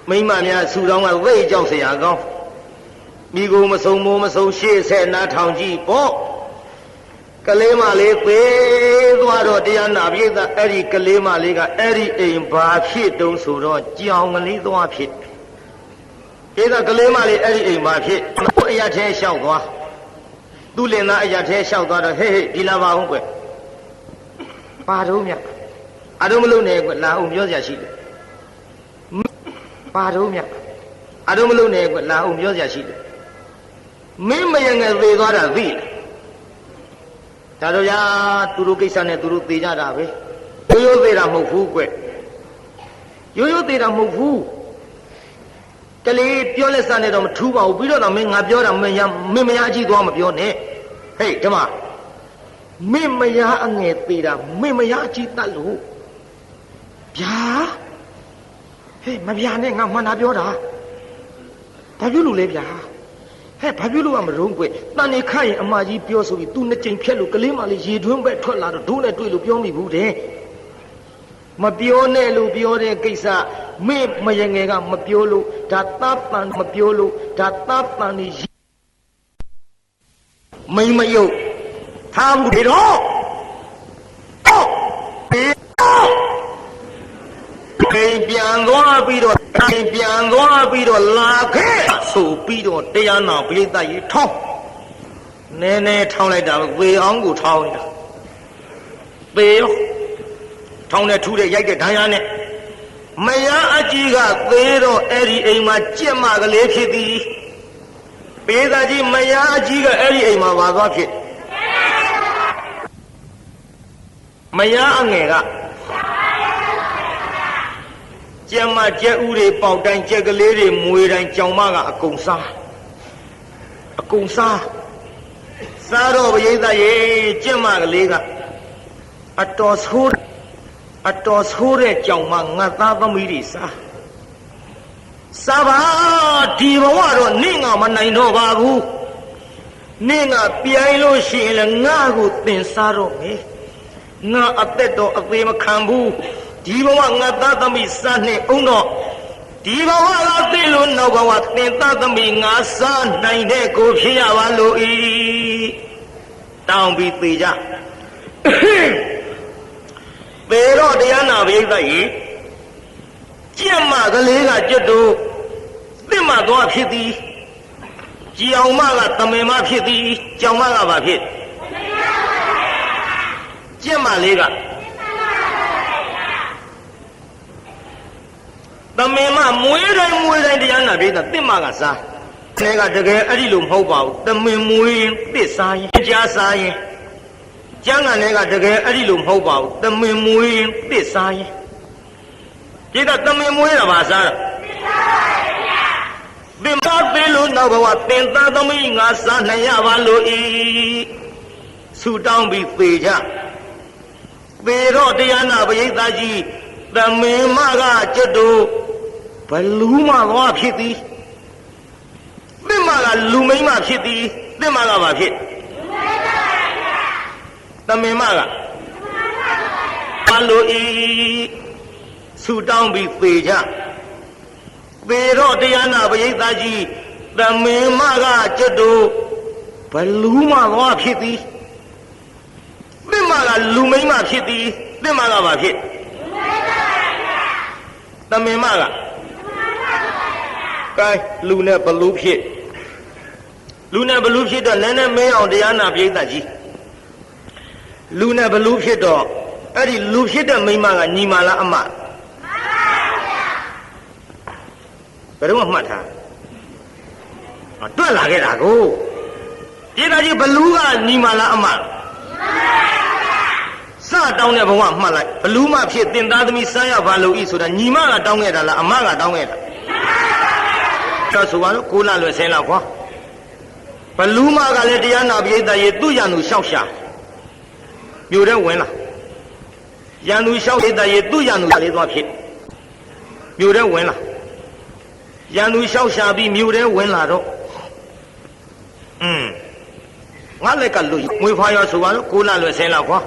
Speaker 1: mấy mà nhà su trong là về trong sẽ à con mi gồm mà sâu xe xe na thằng gì bỏ cái lễ mà lễ về qua rồi đi ăn nạp ra ấy cái lễ mà lễ cái ấy em bà phía đông số rồi chiao người lý doa phía cái đó cái lễ mà lễ ấy em bà phía tôi nhà thế sao đó tu luyện là nhà thế sao đó rồi hey đi làm vào không quên ba đâu nhỉ đâu mà lâu này là ông nhớ gì ba đâu nhỉ đâu mà lâu này là ông nhớ gì mấy mấy người về đó là gì ta đâu ya tu lu kisa này tu lu tê ra ra về yo tê ra mộc phu quệ yo tê ra mộc phu cái nàyပြောlên sang này đâu mà thu vào bây giờ là mình ngápပြောlà mình ya chỉ đoan màပြောnè hey thế mà mình ya anh nghe tê ra mình ya chỉ ta lu bia hey mà bia này ngáp mà naပြောra taပြောlu lấy bia heyဘာဖြစ်လို့မရုံးကွတန်နေခိုင်အမကြီးပြောဆိုပြီးသူနှစ်ကြိမ်ဖြက်လို့ကလေးမလေးရေတွင်းပဲထွက်လာတော့ဒုနဲ့တွေ့လို့ပြောမိဘူးတဲ့မပြောနဲ့လို့ပြောတဲ့ကိစ္စမေ့မရငယ်ကမပြောလို့ဒါတပ်ပန်မပြောလို့ဒါတပ်ပန်နေမိမယုတ်ထားမှုတွေတော့ပြန်သွားပြီးတော့လာခဲ့ဆိုပြီးတော့တရားနာပိဋကကြီးထောင်းနည်းနည်းထောင်းလိုက်တာဝေအောင်ကိုထောင်းနေတာပေရောထောင်းတဲ့ထူးတဲ့ရိုက်တဲ့ဒဏ်ရာနဲ့မယားအကြီးကသေးတော့အဲ့ဒီအိမ်မှာကြက်မကလေးဖြစ်သည်ပိဋကကြီးမယားအကြီးကအဲ့ဒီအိမ်မှာပါသွားဖြစ်မယားအငယ်ကကျမကျက်ဥတွေပေါက်တိုင်းကျက်ကလေးတွေမွေတိုင်းကြောင်မကအကုန်စားတော့ပရိသတ်ရေကျက်မကလေးကအတော်ဆိုးတဲ့ကြောင်မငတ်သားသမီးတွေစားပါဒီဘဝတော့နင့်ငါမနိုင်တော့ပါဘူးနင့်ငါပြိုင်လို့ရှိရင်လည်းငါကိုသင်စားတော့မယ်ငါအသက်တော့အသေးမခံဘူးဒီဘဝငါသားသမီးစားနေအောင်တော့ဒီဘဝကသိလို့နောက်ဘဝသင်သားသမီးငါစားနိုင်တဲ့ကိုဖြစ်ရပါလို့ဤတောင်းပြီးသေးကြပေတော့တရားနာပိဋကကြီးကြက်မကလေးကကျွတ်တို့သင့်မသွားဖြစ်သည်ကြောင်မကတမင်မဖြစ်သည်ကြောင်မကဘာဖြစ်ကြက်မလေးကသမင်မမွေးတိုင်းတရားနာပိဋကသင့်မကစားအဲကတကယ်အဲ့ဒီလိုမဟုတ်ပါဘူးသမင်မွေးရင်သစ်စားရင်ကြားစားရင်ကျမ်းဂန်တွေကတကယ်အဲ့ဒီလိုမဟုတ်ပါဘူးသမင်မွေးရင်သစ်စားရင်ဒီကသမင်မွေးတာပါစားတာသင်သားသေးလို့နောက်ဘဝသင်သားသမီးငါစားနိုင်ရပါလို့ဤဆူတောင်းပြီးပေကြပေတော့တရားနာပရိသတ်ကြီးသမင်မကကျွတ်တို့ဘလူးမသွားဖြစ်သည်သင်မကလူမိန်းမဖြစ်သည်သင်မကဘာဖြစ်သမင်မကဘာလို့ဤဆူတောင်းပြီးပေကြပေတော့တရားနာပရိသတ်ကြီးသမင်မကကျွတ်တို့ဘလူးမသွားဖြစ်သည်သင်မကလူမိန်းမဖြစ်သည်သင်မကဘာဖြစ်သမင်မကကဲလူနဲ့ဘလူးဖြစ်တော့နည်းနည်းမင်းအောင်တရားနာပိဋကကြီးလူနဲ့ဘလူးဖြစ်တော့အဲ့ဒီလူဖြစ်တဲ့မိန်းမကညီမလားအမဘယ်တော့မှတ်ထားတွက်လာခဲ့တာကိုပိဋကကြီးဘလူးကညီမလားအမစတောင်းတဲ့ဘဝမှတ်လိုက်ဘလူးမဖြစ်တင်သားသမီးစမ်းရပါလို့ဤဆိုတာညီမကတောင်းခဲ့တာလားအမကတောင်းခဲ့တာတော့ဆိုပါတော့9လလွယ်10လခွာဘလူးမကလည်းတရားနာပိဋကရေသူ့ရန်သူလျှောက်ရှာမြို့ထဲဝင်လာရန်သူလျှောက်ပိဋကရေသူ့ရန်သူလေးသွားဖြစ်မြို့ထဲဝင်လာရန်သူလျှောက်ရှာပြီးမြို့ထဲဝင်လာတော့ ငါလက်ကလွတ်မွေးဖွားရောဆိုပါတော့ကိုလာလွယ်ဆင်းလောက်ခွာ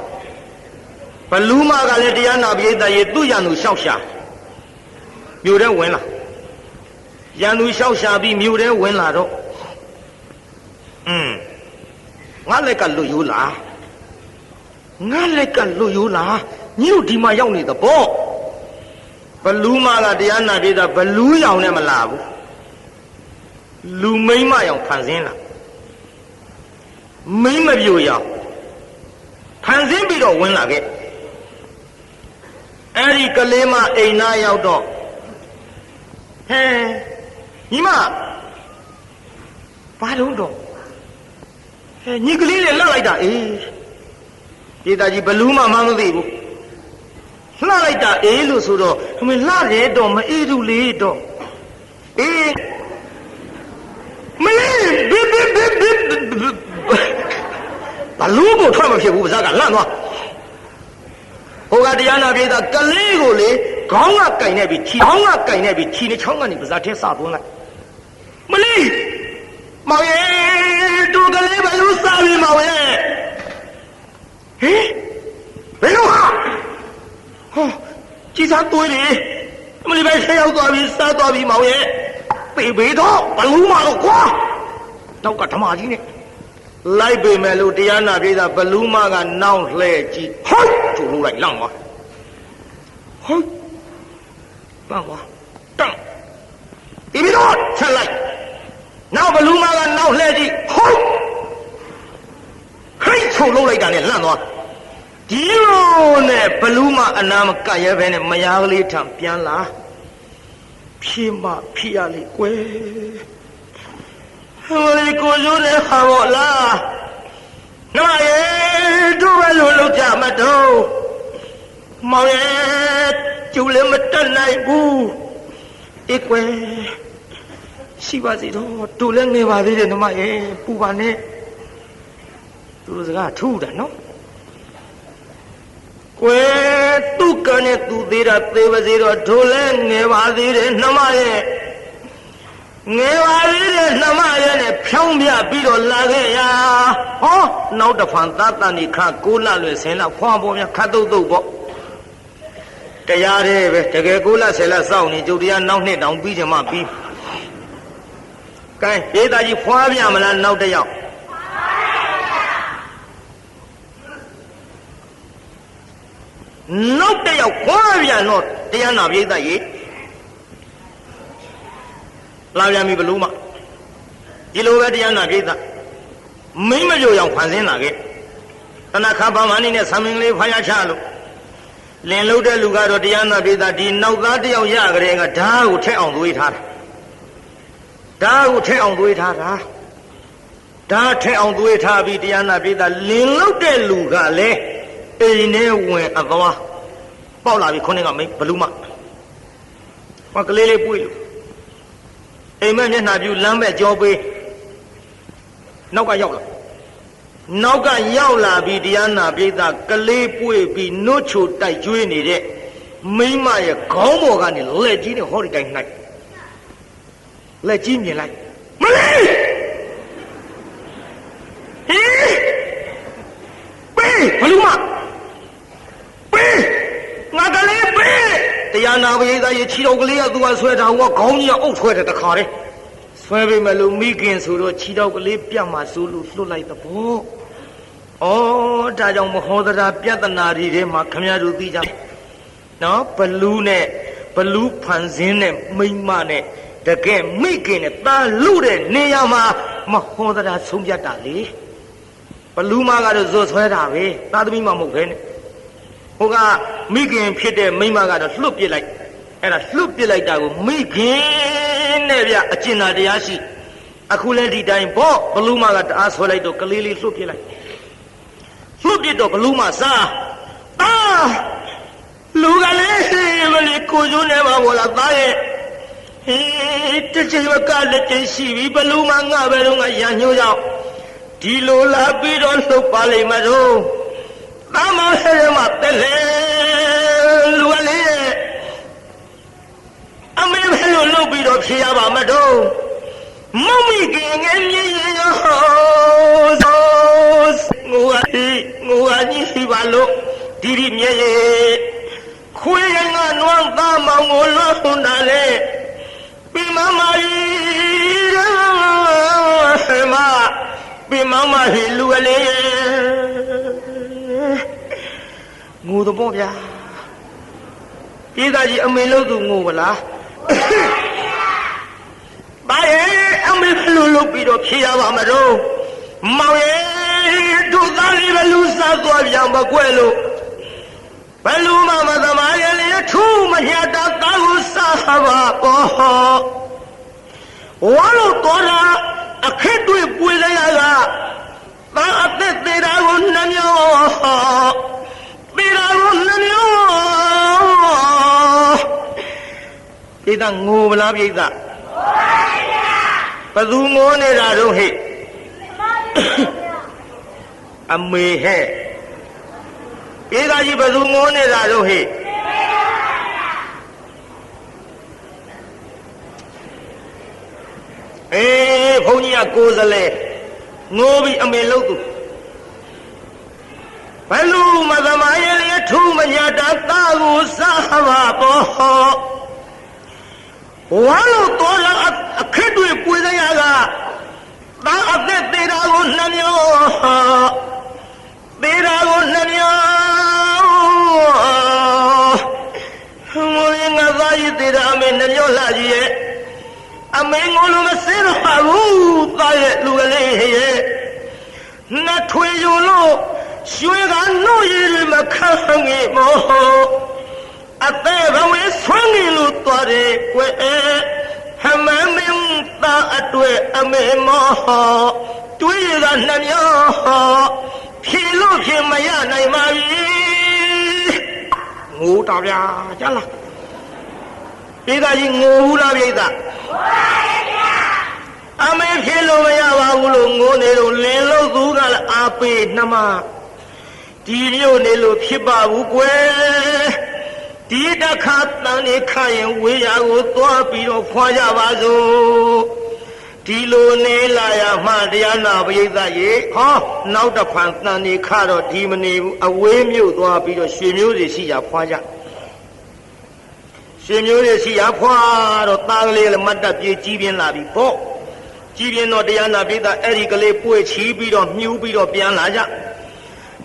Speaker 1: ဘလူးမကလည်းတရားနာပိဋကရေသူ့ရန်သူလျှောက်ရှာမြို့ထဲဝင်လာရန်သူလျှောက်ရှာပြီးမြို့ထဲဝင်လာတော့ငါလက်ကလွတ်ရိုးလားငါလက်ကလွတ်ရိုးလားညို့ဒီမှာရောက်နေသဘောဘလူးမကတရားနာပိဋကဘလူးရောင်နဲ့မလာဘူးလူမိမ့်မရောင်ဖန်ဆင်းလာမိမ့်မပြိုရောင်ဖန်ဆင်းပြီးတော့ဝင်လာခဲ့အဲ့ဒီကလေးမအိမ်သားရောက်တော့ဟဲညီမဘာလို့တော့ဟဲညီကလေးလည်းလှလိုက်တာအေးဒေတာကြီးဘလူးမမသိဘူးလှလိုက်တာအေးလို့ဆိုတော့အမေလှတယ်တော့မအေးဘူးလေတော့အေးမလေးဘလူးကိုထွက်မဖြစ်ဘူးပါးစပ်ကလန့်သွားဟိုကတရားနာပြေးတာကလေးကိုလေခေါင်းကကင်နေပြီခြေခေါင်းကကင်နေပြီခြေနဲ့ချောင်းကနေပါးစပ်ထဲစသွန်းလိုက်မလေးမောင်ရဲ့တူကလေးဘလူးစားပြီမောင်ရဲ့ဟင်ဘယ်လိုဟာဟောကြည်စားသွေးလေမလေးပဲဆဲရောက်သွားပြီစားသွားပြီမောင်ရဲ့ပေတော့ဘလူးမတော့ကွာနောက်ကဓမ္မကြီးနဲ့လိုက်ပေမဲ့လို့တရားနာပြေးတာဘလူးမကနှောင်းလှဲကြည့်ဟိုက်ထူလို့လိုက်လန့်သွားဟိုက်ပန်းသွားတန့်ဒီပြီးတော့ဆက်လိုက်နောက်ဘလူးမကနှောင်းလှဲကြည့်ဟိုက်ဟိတ်ထူလို့လိုက်တာနဲ့လန့်သွားဒီလိုနဲ့ဘလူးမအနာမကရဲပဲနဲ့မယားကလေးထံပြန်လာဖြေမဖြေရလေကွယ်ဟိုလေကိုရိုးတဲ့ဟာပေါ့လားနှမရဲ့တို့ပဲလို့လောက်ကြမတော့မောင်ရဲ့ကျူလည်းမတက်နိုင်ဘူးအေးကွယ်ရှိပါစေတော့တို့လည်းငယ်ပါသေးတယ်နှမရဲ့ပူပါနဲ့သူတို့စကားထူးတာနော်ကွယ်သူကနဲ့သူသေးတာသေးပါစေတော့တို့လည်းငယ်ပါသေးတယ်နှမရဲ့ငယ်ပါသေးတယ်နှမရဲ့နဲ့ဖြောင်းပြပြီးတော့လာခဲ့ရဟောနောက်တစ်ဖန်သားတန်ဒီခါကိုလလွယ်ဆင်းလာဖွာပေါ်များခတ်တုတ်တုတ်ပေါ့တရားတဲ့ပဲတကယ်ကိုလဆယ်လစောင့်နေကျုပ်တရားနောက်နှစ်တောင်ပြီးချင်မှပြီးကဲရေးသားကြီးဖွာပြမလားနောက်တစ်ယောက်နောက်တစ်ယောက်ဖွာပြန်တော့တရားနာပြိဿရေလာပြန်ပြီဘလို့မဒီလိုပဲတရားနာပြိဿမိမကြိုအောင်ဖန်ဆင်းလာခဲ့တဏ္ဍခါပါမဏိနဲ့ဆံမင်းလေးဖားရချလို့လင်လုံးတဲ့လူကတော့တရားနာပြိဿဒီနောက်သားတစ်ယောက်ရကြတဲ့ကဓာတ်ကိုထက်အောင်သွေးထားတာဓာတ်ကိုထက်အောင်သွေးထားတာဓာတ်ထက်အောင်သွေးထားပြီးတရားနာပြိဿလင်လုံးတဲ့လူကလည်းအိမ်ထဲဝင်အသွားပေါက်လာပြီခုနှစ်ကမိဘလူးမဟောကလေးလေးပွေးလို့အိမ်မက်မျက်နှာပြူလမ်းပဲကြောပေးနောက်ကရောက်လာပြီးတရားနာပိဋကကလေးပွေပြီးနှုတ်ချိုတိုက်ကျွေးနေတဲ့မိမရဲ့ခေါင်းပေါ်ကနေလက်ကြီးနဲ့ဟောဒီတိုင်းနိုင်လက်ကြီးမြင်လိုက်မလေးဟေးပေးဘလူးမပေးငါကလေးပေးတရားနာပိဋကရဲ့ခြေတော်ကလေးကသူကဆွဲတာဟိုကခေါင်းကြီးကအုပ်ဆွဲတယ်တခါတည်းဆွဲပေးမယ်လို့မိခင်ဆိုတော့ခြေတော်ကလေးပြတ်မှဆိုလို့လွတ်လိုက်တဲ့ဘောဩဒါကြောင့်မဟောသရာပြဿနာတွေထဲမှာခမရတို့သိကြနော်ဘလူးနဲ့ဘလူးဖန်ဆင်းနဲ့မိမနဲ့တကယ်မိခင်နဲ့တာလူတဲ့နေရာမှာမဟောသရာဆုံးဖြတ်တာလေဘလူးမကတော့ဇွတ်ဆွဲတာပဲသာသမီမမဟုတ်ပဲနဲ့ဟိုကမိခင်ဖြစ်တဲ့မိမကတော့လှုပ်ပစ်လိုက်အဲ့ဒါလှုပ်ပစ်လိုက်တာကိုမိခင်နဲ့ဗျအကျဉ်းသာတရားရှိအခုလည်းဒီတိုင်းပေါ့ဘလူးမကတအားဆွဲလိုက်တော့ကလေးလေးလှုပ်ပစ်လိုက်လှုပ်ပစ်တော့ဘလူးမစားလူကလေးမလေးကိုကျိုးနေပါဘောလားသားရဲ့ဟေးတစ်ချိန်ကလက်ကျရှိပြီဘလူးမငါပဲတော့ငါရညှိုးရောက်ဒီလိုလာပြီးတော့လှုပ်ပါလိမ့်မလို့သားမဟဲ့မှာတက်လေလူကလေးအမေဘယ်လိုလုပ်ပြီးတော့ဖြေရပါမတော့ Mommy can get Diri Mye Queen on one thumb on Londale Be Mamma Be Mamma Hiluale Move the Bobia Either a melo to move la By a melo bit of Chiavamado Maue to the Lusa to Yamaguelo Paluma Madamaya too Mahata Sahava Wallo Tola a kid with Puyaga Biragunamio Biragunamio Idang move la vida Padumone Radohe A me hair Ida ji Padumone Radohe Ponia Gozale Nobi Amelodu Palu Madamaya too Mayata Tagu Sahava Wallo Tola a kid with Puyaga Biragunamio Biragunamio Mulinga Vayitira Mendola A Mengolo Masero Haru Lugale Not where you know Shuga no you Makangi Moho A bear with swinging Lutare Hamamim Atwe Amemo Twiga Namio Kilo Himayana Mari Mutavia Jala Ida Mula Vida Ame Hilo Yava Ulungo Lelo Gugal Ape Nama Tilio Nelo Kiba Ukwe Tida Katani Kayan Wiyago Torpio Fayavazo Tilo Nelaya Mariana Vida Ye, now the Pantani Caro Dimini, away mute or be the Shimu Sia Faja. Shimu Sia Fa or Tali Mata Jibian Labi Po. Jibian or Diana Vida Ericale Poe Chibi or New Bid of Pianaja.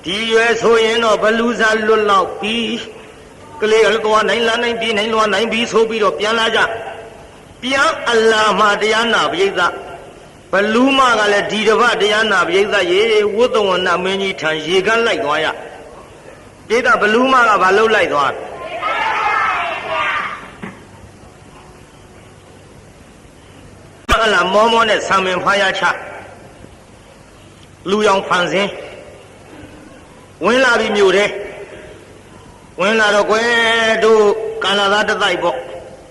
Speaker 1: TUSON or Baluza Lula P. Clear go on 1919 B so bid of Pianaja. Pia Allah Madiana Vida Paluma Gala Didava Diana Vida Ye would the one that many times ye can like Waya. Dida Paluma Valo like one. Allah Momon at Samin Payacha Luyang Panzin When I be mute When I do Canada Bible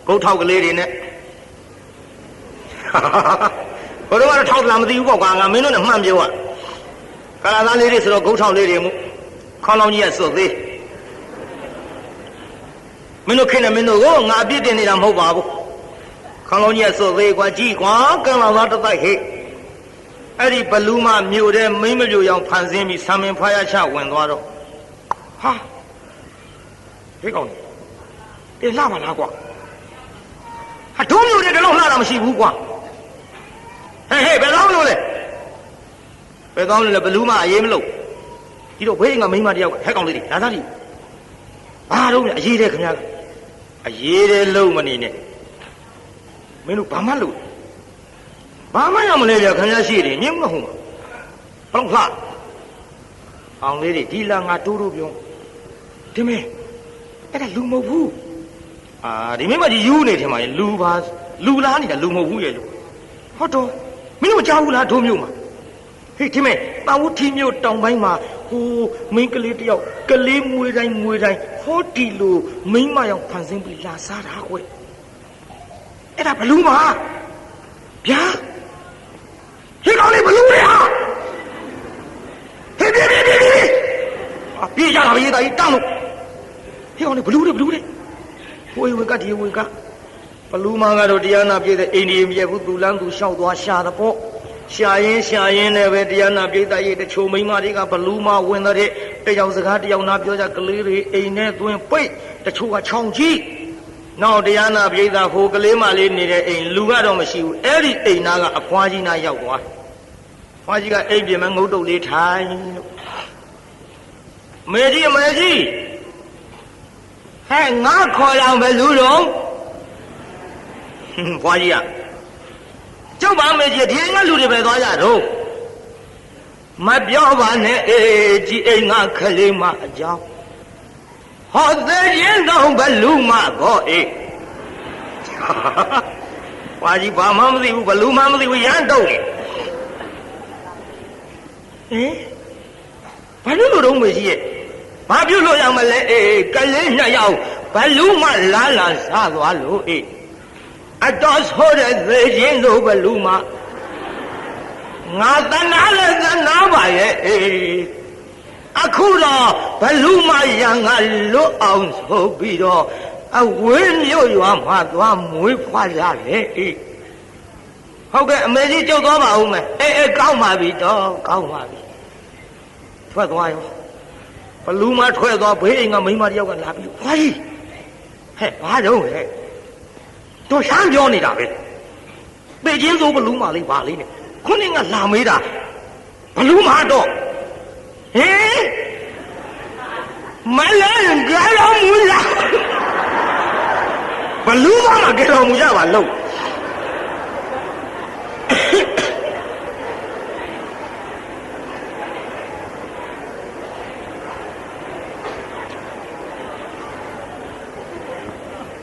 Speaker 1: go talk a lady in it. But I want to talk to the walk on a minute of Mamma. Canada ladies or go talk lady. Colonia so they Minokina Mino, I beat in it. I'm hoping. Colonia so they got G. Canada like he. Eddie Paluma, Mude, Mimilu, young Panzimi, Samin Fire Chow, when water. Ha! He gone. They love an agua. I told you they don't let them see who won. Hey, but don't know that. But only the Baluma, Yemlo. You don't waiting on me, my dear. Heck on it. Nathan. I don't know. A year low money in it. Menu Pamalu. Pamaya Malaysia, can I see it? You know whom? Don't fly. Only the Dilang Aturu. Timmy. At a lumo who? Remember the unit in my Lubas, Lulani, the lumo who. Hoto. Minu Jawula to you. Hey, Timmy, I would team you down by my who make a little Kalim Murai, 40 lu, Ming my own Pansim Lazara way. At a Paluma. Yeah? He got a Paluma. Hey, He only blew. We got here, we got. ဘလူးမကတော့တရားနာပြည့်တဲ့အိန္ဒိယမြေဘူးသူလန်းသူလျှောက်သွားရှာတဲ့ပေါ့ရှာရင်လည်းပဲတရားနာပြည့်တဲ့တချို့မိန်းမတွေကဘလူးမဝင်တဲ့တယောက်စကားတယောက်နာပြောကြကလေးတွေအိမ်နဲ့သွင်းပိတ်တချို့ကချောင်ကြီးနောက်တရားနာပြည့်တဲ့ဟိုကလေးမလေးနေတဲ့အိမ်လူကတော့မရှိဘူးအဲ့ဒီအိမ်နာကအဖွားကြီးနာရောက်သွားဖွားကြီးကအိမ်ပြင်မှာငုတ်တုတ်လေးထိုင်လို့မေကြီးဟဲ့ငါခေါ်လာဘယ်လူတော့ဘွားကြီးကကျုပ်ပါမေကြီးဒီငါလူတွေပဲသွားကြတော့မပြောပါနဲ့အေးကြီးအိမ်ငါခလေးမအကြောင်းဟောသေးရင်တော့ဘလူမကောအေးဘွားကြီးဘာမှမသိဘူးဘလူမှမသိဘူးရမ်းတော့ဟင်ဘာလို့လို့တော့မေကြီးရဲ့ဘာပြုလို့ရမလဲအေးကလေးနှစ်ယောက်ဘလူမလာစားသွားလို့အေးအတော်ဆိုတဲ့သေခြင်းတို့ဘလူမငါတနာလည်းတနာပါရဲ့အေးအခုတော့ဘလူမရံငါလွတ်အောင်ဆိုပြီးတော့အဝင်းမြို့ရွာမှာသွားမွေးဖွားကြလေအေးဟုတ်ကဲ့အမေကြီးကြုတ်သွားပါဦးမယ်အေးကောင်းပါပြီတော့ကောင်းပါပြီထွက်သွားရောဘလူမထွက်သွားဘေးအိမ်ကမိန်းမတယောက်ကလာပြီးခွာကြီးဟဲ့ဘာတော့ဟဲ့တို့ရှမ်းပြောနေတာပဲပေချင်းစိုးဘလူးမလေးပါလေးနဲ့ခုနကလာမေးတာဘလူးမတော့ဟင်မလဲကြတော်မူလားဘလူးမကကြတော်မူကြပါလို့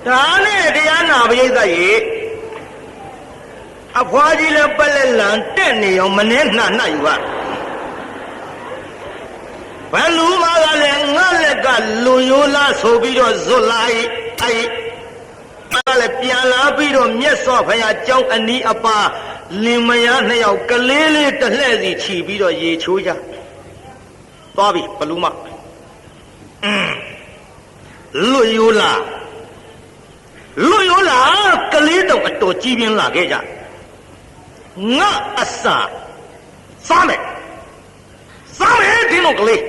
Speaker 1: ဒါနဲ့တရားနာပရိသတ်ရေအဖွားကြီးလည်းပလက်လန်တက်နေအောင်မနှဲနှနှယူပါဘလူးမကလည်းငါလက်ကလူရိုးလားဆိုပြီးတော့ဇွတ်လိုက်အဲ့ဒါလည်းပြန်လာပြီးတော့မြတ်စွာဘုရားကြောင်းအနီးအပါလင်မယားနှစ်ယောက်ကလေးလေးတစ်လှဲ့စီခြီးပြီးတော့ရေချိုးကြသွားပြီဘလူးမလူရိုးလားလူရိုးလားကလေးတော့အတော်ကြီးပြင်းလာခဲ့ကြငါအစာစားမယ်ဒီလိုကလေး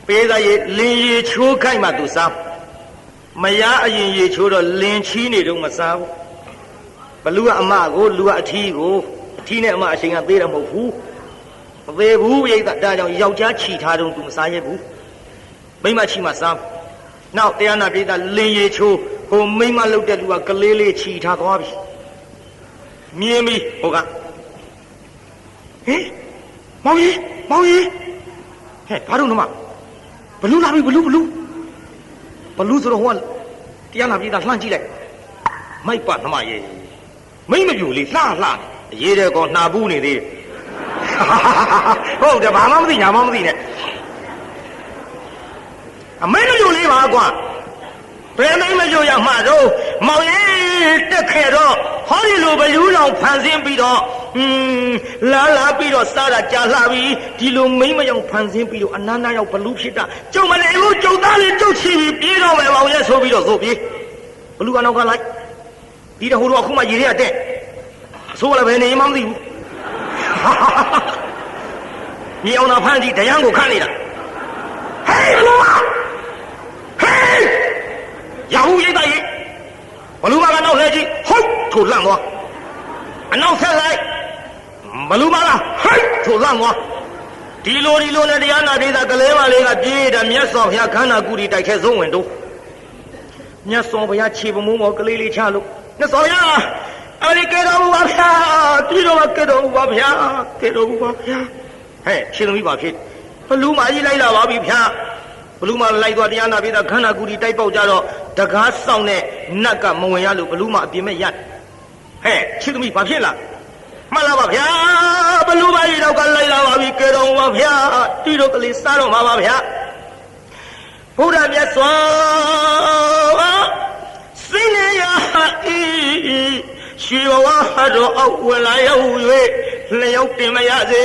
Speaker 1: ပေးသားရေလင်းရေချိုးခိုက်မှသူစားမရအရင်ရေချိုးတော့လင်းချီးနေတော့မစားဘူးဘလူကအမကိုလူကအထီးကိုအထီးနဲ့အမအချိန်ကသေးတယ်မဟုတ်ဘူးမသေးဘူးပြိဿဒါကြောင့်ယောက်ျားခြိထားတော့သူမစားရဘူးမိန်းမခြိမှစားနောက်တရားနာပြိဿလင်းရေချိုးဟိုမိမလုတ်တဲ့လူကကလေးလေးခြီထားသွားပြီမြင်ပြီဟိုကဟင်မောင်ကြီးဟဲ့ဘာလို့နမဘလူးလာပြီဘလူးဆိုတော့ဟိုကတရားနာပြည်သားလှမ်းကြည့်လိုက်မိုက်ပါနမရဲ့မိမပြူလေးလှအရေးတဲ့ကောနှာပူးနေသေးဟုတ်တယ်ဘာမှမသိညာမှမသိနဲ့အမိမပြူလေးပါကွာဘယ်မိမကြိုရမှာတော့မောင်ရင်တက်ခဲ့တော့ဟောဒီလိုဘလူးလောင်ဖန်ဆင်းပြီးတော့လာပြီးတော့စားတာကြာလှပြီဒီလိုမိမယောင်ဖန်ဆင်းပြီးတော့အနန္တရောက်ဘလူးဖြစ်တာကျုံမလေးဘူးကျုံသားလေးကျုပ်ချီပြီးပြေးတော့မယ်မောင်ရဲ့ဆိုပြီးတော့သို့ပြေးဘလူးကနောက်ကလိုက်ဒီတော့ဟိုတော့အခုမှရေရတဲ့အဆိုးလည်းပဲနေမှမသိဘူးမြေအောင်သာဖန်ကြည့်တရားကိုခန့်နေတာဟေးဘလူးရဟုရိတ်သားရေဘလူးမကနောက်လှည့်ကြည့်ဟုတ်ထိုလန့်သွားအနောက်ဆက်လိုက်ဘလူးမကဟိတ်ထိုလန့်သွားဒီလိုနဲ့တရားနာဒေသကလေးမလေးကပြေးတယ်မြတ်စွာဘုရားခန္ဓာကုတီတိုက်ခဲဆုံးဝင်တော့မြတ်စွာဘုရားခြေပမိုးမောကလေးလေးချလို့မြတ်စွာဘုရားအဲ့ဒီကဲတော်မူပါဗျာဒီတော့ကဲတော်မူပါဗျာဟဲ့ရှင်သမီးပါဖြစ်ဘလူးမကြီးလိုက်လာပါပြီဗျာဘလူးမလိုက်သွားတရားနာပြီးသားခန္ဓာကိုယ်ဒီတိုက်ပေါက်ကြတော့တကားဆောင်တဲ့နတ်ကမဝင်ရလို့ဘလူးမအပြင်မဲ့ရတယ်ဟဲ့ချစ်သမီးဘာဖြစ်လားမှန်လားပါဗျာဘလူးမကြီးတော့ကလိုက်လာပါပြီကဲတော်ပါဗျာဒီတော့ကလေးစားတော့မှာပါဗျာဘုရားမြတ်စွာစိနေရဤရှိဘဝတော်အောက်ဝင်လာရောက်၍လျောက်တင်မရစေ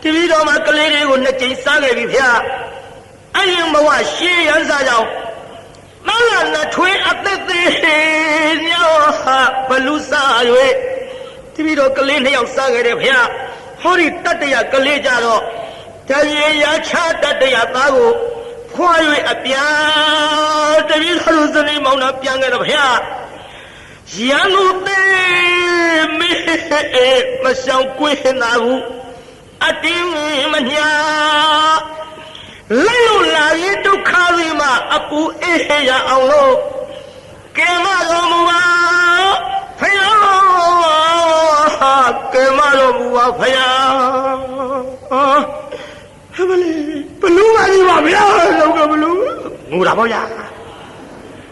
Speaker 1: ဒီပြီးတော့မှကလေးတွေကိုနှစ်ကြိမ်စားခဲ့ပြီဗျာအရင်ဘဝရှေးရန်စားကြောင့် Nala twin at the Balusa, Tibido Kalini of Saga here, Hori Tatia Kalejaro, Talia Chat at the Atago, Huawei Apia, the Jerusalem Mona Pianga of here. Yanu me Masau Quinahu Atim Mania Lula to Karima Apu Eya Aulo Kemalomua Faya Kemalomua Faya Paluma Muraboya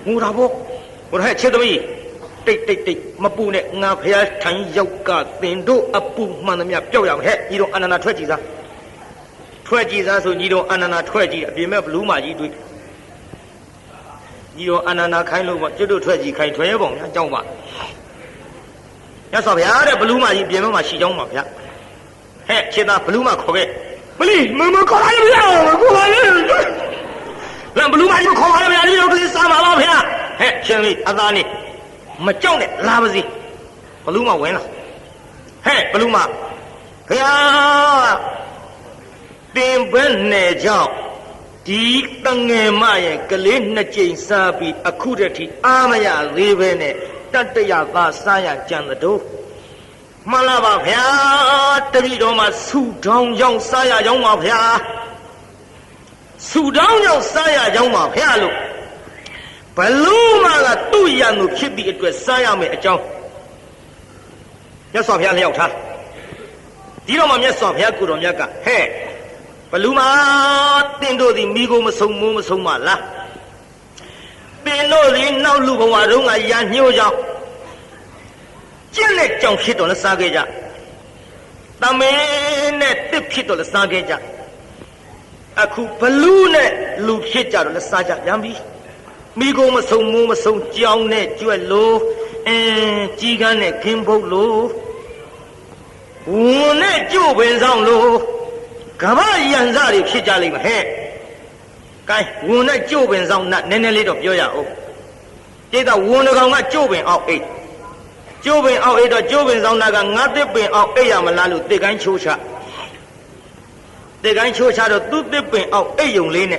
Speaker 1: Murabo what had said to me. Take, Mapune, Napia, Tan Yoka, Tindo, Apu, Manamia, Joyam, you don't anana 20s. 20s, so you don't anana 20, if you make Luma, you do it. You don't anana kind of what you do 20, kind of 20, Joma. Yes, of the other Bluma, you be my she don't mafia. Hey, she not Bluma, correct. Believe, Mama, call Bluma, you call him, some of here. Hey, Shelly, Adani. Machone, Lavazi, Paluma winner. Hey, Paluma. Kaya, Tim Benne Job, Deep Tange Maya, Kalina Jane Sabi, Akudati, Amaya, Rivene, Tataya Vasaya, Janado. Malava Pia, Tavidoma, Sudan, Young Saya, Young of Pia. Sudan, Young Saya, Young of Pia. Paluma tu yang nu keep the address saya me ajong. Ya so phya liao tha. Di lo ma myat so phya ku ro myat ka. He. Paluma tin do di mi ko ma song mo ma song ma la. Pin lo di nau lu bwa rong a ya hyo jaw. Jin le jaw phit do la sa ke ja. Ta me ne tit phit do la sa ke ja. Aku palu ne lu phit ja do la sa ja yan bi. Migo Masong Jiang net Juelo and Jigan Kimbo Lo One Jubin Zang Lo Kawaii Zari Pijali He Kai One Jubin Zang not Nenelid of Yoya. Did a one of Jubin out 8. Jubin out 8 or Jubin Zang Naga not the bin out Ayamalalu, the Gan Chusha. The Gan Chusha do the bin out Ayung Lane.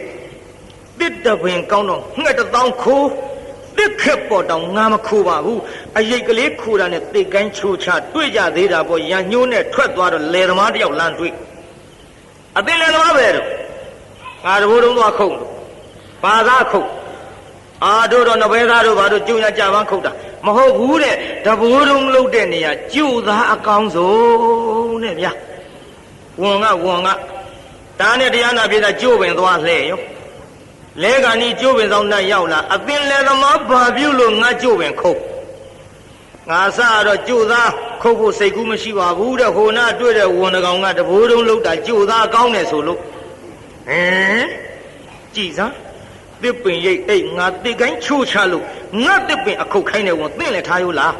Speaker 1: Did the wind count on the down cool? The kept down Namakuba, who a yegale cool and a big and chucha, Tuja, the boy, young unit, Tretwater, Lermadi of Landry. A bit of it. I wouldn't walk home. Padako. I don't know whether over the junior Javankota. Maho Woode, the Woodum Ludenia, Juda accounts, oh, Nevia. Wonga. Tanya Diana be the Jew and one lay. Legani Jubin on the Yaula, a bin let them up, Babulo, not Jubin Co. Nasa, Juda, Kobo Segumashiwa, Buddha, who not do the one at the Voodoo look at Juda, Gaunes who look. Eh? Jesus, dipping ye, not the gang chuchalu, not dipping a cocaine one thing let Tayula.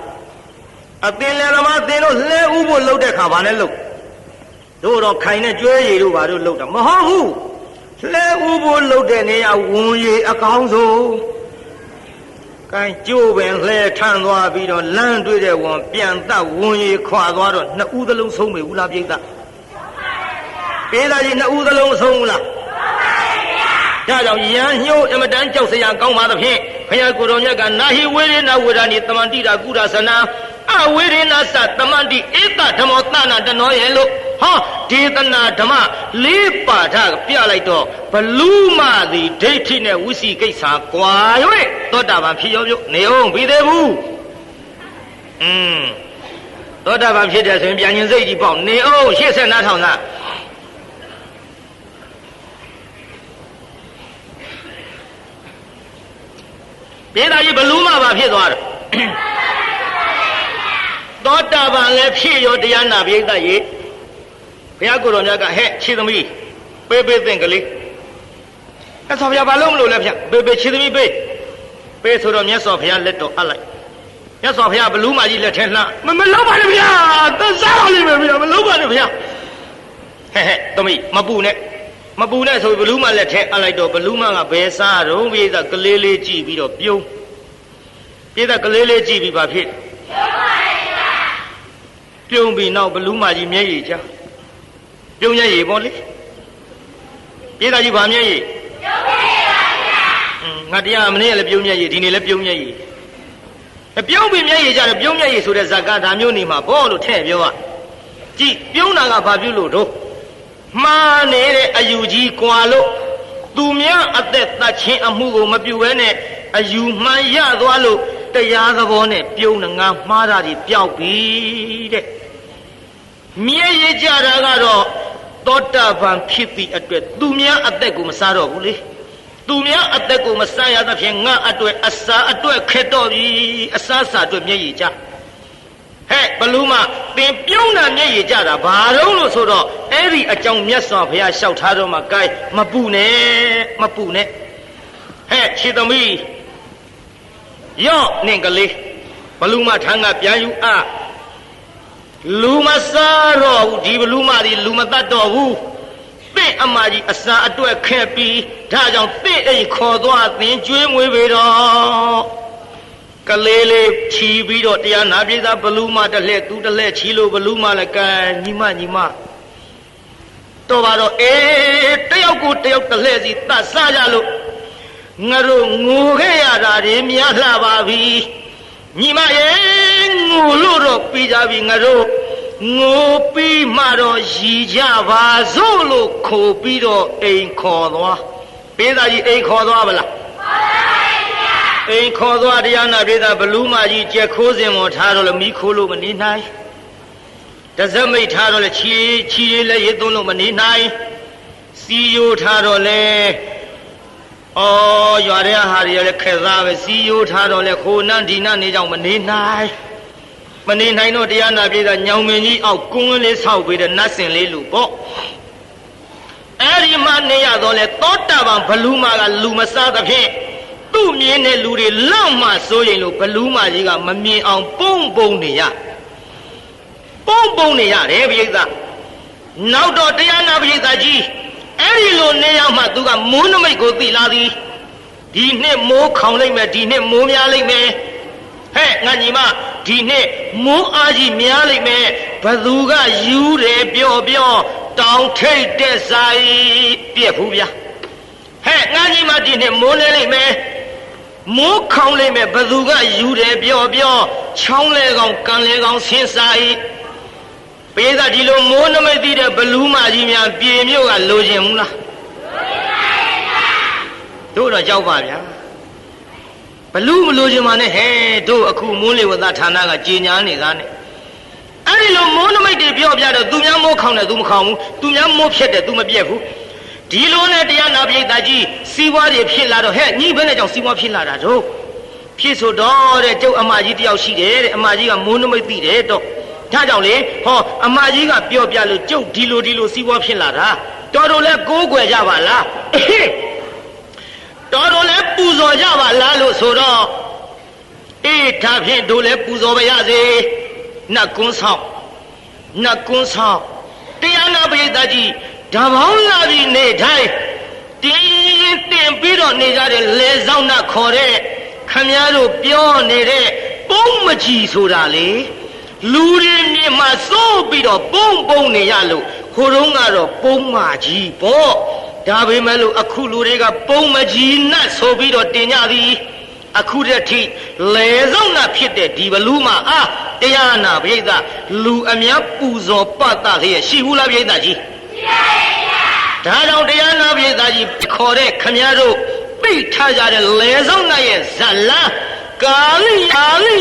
Speaker 1: A bin let them up, they don't let Ubo load the Havana look. Don't kind of joy you are to look at Mahahu. Let Ubo load the near Woonye a council. Can you and let Tanwa be on land with the one beyond that Woonye Quadro, no Udalum Sumi, Ula Bida. Beda in the Udalum Sumula. Yan, you, Emadan Jose, and come out of here. Hayakuronaga, Nahi, waiting now with any Tamandida Gudasana. I waiting us at Tamandi, Ita Tamotana, the Noyelo. Ha, Titana Tama, Lipa, Pialaito, Paluma, the dating a wisi Kesa, Quawe, Todavan Pio, Neo, be the woo. Todavan Pidas and Bian Zedi Pong, Neo, she said not on that. Beda you Paluma, Piedwater. Todavan left here, Diana, Bieda ye. Piaguronaga, head, Chidami, baby thinkly. That's how you have a long look, baby Chidami bay. Pay to the yes of your little ally. Yes of your Baluma, Latena, Mamalova, the Zali, Malova, to me, Mabune. မပူနဲ့ဆိုဘလူးမလက်ထဲအလိုက်တော့ဘလူးမကဘယ်စားတော့ပြေးသားကလေးလေးကြည့်ပြီးတော့ပြုံးပြေးသားကလေးလေးကြည့်ပြီးပါဖြစ်ပြုံးပြီးနောက်ဘလူးမကြီးမျက်ရည်ချပြုံးမျက်ရည်ပေါ့လေပြေးသားကြီးဗာမျက်ရည်ငါတရားမနေ့ကလည်းပြုံးမျက်ရည်ဒီနေ့လည်းပြုံးမျက်ရည်ပြုံးပြီးမျက်ရည်ကြတယ်ပြုံးမျက်ရည်ဆိုတဲ့ဇာကဒါမျိုးနေမှာဘောလို့ထည့်ပြောကြည့်ပြုံးတာကဘာပြုလို့တော့မှားနေတဲ့အယူကြီးကွာလို့သူများအသက်တတ်ချင်းအမှုကိုမပြုဘဲနဲ့အယူမှန်ရသွားလို့တရားသဘောနဲ့ပြုံးငါမှားတာကြီးပျောက်ပြီတဲ့မြဲရကြတာကတော့သောတာပန်ဖြစ်ပြီးအတွက်သူများအသက်ကိုမစားတော့ဘူးလေသူများအသက်ကိုမစားရသဖြင့်ငါအတွက်အစာအတွက်ခက်တော့ပြီအစာစာအတွက်မျက်ရည်ကြဟဲ့ဘလူးမသင်ပြုံးတာမျက်ရည်ကြတာဘာတော့လို့ဆိုတော့အဲ့ဒီအကြောင်းမြတ်စွာဘုရားလျှောက်ထားတော့မှ gain မပူနဲ့ဟဲ့ခြေသမီးယော့နင်ကလေးဘလူးမထမ်းကပြန်ယူလူမစားတော့ဘူးဒီဘလူးမဒီလူမတတ်တော့ဘူးသင်အမကြီးအစာအတွက်ခက်ပြီးဒါကြောင့်သင်အိမ်ခေါ်သွားသင်ကျွေးမွေးပေတော့ကလေးလေးချီပြီးတော့တရားနာပြေသားဘလူးမတစ်လက်သူတစ်လက်ချီလို့ဘလူးမလည်းကဲညီမတော့ပါတော့တယောက်ကိုတယောက်တစ်လက်စီတတ်စားကြလို့ငါတို့ငိုခဲ့ရတာတွေများလှပါပြီညီမရဲ့ငိုလို့တော့ပြီးကြပြီငါတို့ငိုပြီးမှတော့ရည်ကြပါစို့လို့ခိုပြီးတော့အိမ်ခေါ်သွားပေးသားကြီးအိမ်ခေါ်သွားဗလားအိမ်ခေါ်သွားတရားနာပြေသားဘလူးမကြီးကြက်ခိုးစင်ပေါ်ထားတော့လည်းမိခိုးလို့မနေနိုင်တစက်မိတ်ထားတော့လည်းချီလည်းရသွန်းလို့မနေနိုင်စီယိုထားတော့လည်းရွာတဲ့ဟာတွေလည်းခက်သားပဲစီယိုထားတော့လည်းခိုးနန်းဒီနန်းနေကြောင်မနေနိုင်တော့တရားနာပြေသားညောင်မင်းကြီးအောက်ကွန်းလေးဆောက်ပြီးတဲ့နတ်စင်လေးလူပေါ့အဲ့ဒီမှာနေရတော့လေသောတာပန်ဘလူးမကလူမစားသဖြင့်သူ့မြင်တဲ့လူတွေလောက်မှစိုးရင်လို့ဘလူးမကြီးကမမြင်အောင်ပုံနေရတယ်ပိဋကနောက်တော့တရားနာပိဋကကြီးအဲ့ဒီလိုနေရောက်မှသူကမိုးနမိတ်ကိုသိလာသည်ဒီနှစ်မိုးခေါင်လိုက်မယ်ဒီနှစ်မိုးများလိုက်မယ်ဟဲ့ငါညီမဒီနှစ်မိုးအားကြီးများလိုက်မယ်ဘသူကယူတယ်ပြောတောင်ထိတ်တဲ့ဆိုင်ပြက်ဘူးဗျာဟဲ့ငါညီမဒီနှစ်မိုးနေလိုက်မယ်မိုးခေါင်လိုက်မယ်ဘသူကယူတယ်ပြောချောင်းလဲကောင်ကန်လဲကောင်ဆင်းဆိုင်ပေးသားဒီလိုမိုးနမိတ်သိတဲ့ဘလူးမကြီးများပြေမြို့ကလိုချင်ဘူးလားတို့တော့ကြောက်ပါဗျာဘလူးမလိုချင်ပါနဲ့ဟဲ့တို့အခုမိုးလေဝသဌာနကကြေညာနေတာနဲ့အဲ့ဒီလိုမိုးနမိတ်တွေပြောပြတော့သူများမိုးခေါင်တယ်သူမခေါင်ဘူးသူများမိုးဖြတ်တယ်သူမပြက်ဘူးဒီလိုနဲ့တရားနာပိဋကကြီးစီးပွားတွေဖြစ်လာတော့ဟဲ့ညီဘယ်နဲ့ကြောင့်စီးပွားဖြစ်လာတာတို့ဖြစ်ဆိုတော့တဲ့ကျုပ်အမကြီးတယောက်ရှိတယ်တဲ့အမကြီးကမိုးနမိတ်သိတယ်တော့ဒါကြောင့်လေအမကြီးကပြောပြလို့ကျုပ်ဒီလိုစီးပွားဖြစ်လာတာတော်လဲကိုးကွယ်ကြပါလားတော်လဲပူဇော်ကြပါလားလို့ဆိုတော့ဒါဖြင့်တို့လဲပူဇော်ပါရစေနတ်ကွန်းဆောင်တရားနာပိဋကကြီးဓမ္မောင်းလာပြီးနေတိုင်းတင်ပြီးတော့နေကြတဲ့လေဆောင်နာခေါ်တဲ့ခမည်းတော်ပြောနေတဲ့ပုံမကြီးဆိုတာလေလူတွေမြင်မှစိုးပြီးတော့ပုံနေရလို့ဟိုတုန်းကတော့ပုံမကြီးပေါ့ဒါပေမဲ့လို့အခုလူတွေကပုံမကြီးနဲ့ဆိုပြီးတော့တင်ကြသည်အခုတည်းထိလေဆောင်နာဖြစ်တဲ့ဒီဘလူးမှာတရားနာပိဋကလူအများပူဇော်ပတ်တာလျက်ရှိဘူးလားပိဋကကြီးဒါကြောင့်တရားနာပိဋကကြီးခေါ်တဲ့ခမည်းတော်ပိတ်ထားကြတဲ့လေဆောင်နာရဲ့ဇလံကာလိ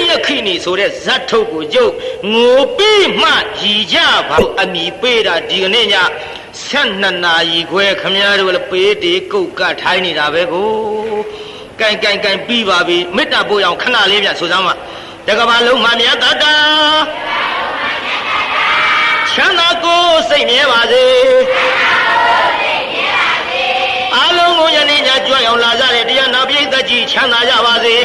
Speaker 1: ယခိနီဆိုတဲ့ဇတ်ထုတ်ကိုကျုပ်ငိုပြီးမှရည်ကြပါအမိပေးတာဒီကနေ့ည12နာရီခွဲခမည်းတော်လည်းပေးတေကုတ်ကထိုင်းနေတာပဲကိုကိုင်ပြီးပါပြီမေတ္တာပို့အောင်ခဏလေးပြဆိုစမ်းပါတကဘာလုံးမှမြတ်တာချမ်းသာကိုစိတ်မြဲပါစေအားလုံးကိုယနေ့ညကြွရောက်လာကြတဲ့တရားနာပိဋကကြီးချမ်းသာကြပါစေ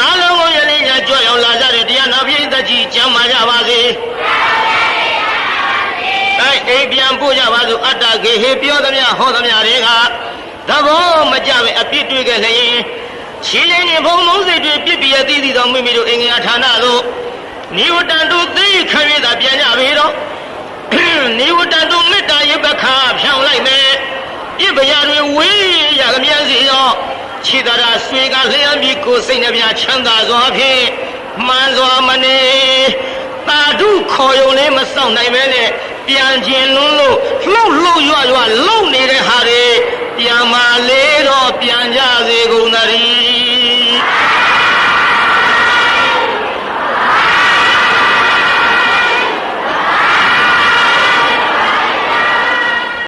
Speaker 1: အားလုံးကိုယနေ့ညကြွရောက်လာကြတဲ့တရားနာပိဋကကြီးကျမ်းမာကြပါစေတ ခိုင်အိမ်ပြန်ပို့ကြပါစို့အတ္တကေဟေပြောသမျှဟောသမျှတွေကသဘောမကြပဲအပြစ်တွေ့ခဲ့လျင်ခြေချင်းနဲ့ဘုံလုံးစိတ်တွေပြစ်ပြရသေးသေးသောမိမိတို့အင်္ဂါဌာနသို့နိဝတ္တန်တို့သိခံရတာပြန်ကြပေတော့နိဝတ္တန်တို့မေတ္တာရေပခါဖြောင်းလိုက်မယ်ပြစ်ပရာတွေဝေးရကမြန်းစီရောခြေသာဆွေကလျှမ်းပြီးကိုယ်စိတ်နှပြချမ်းသာစွာဖြင့်မှန်စွာမနေတာဓုခေါ်ယုံလေးမစောင့်နိုင်ပဲနဲ့ပြန်ခြင်းလွန်းလို့လှုပ်လှုပ်ရွရွလုံနေတဲ့ဟာတွေပြန်မာလေတော့ပြန်ကြစေကုန်သတည်း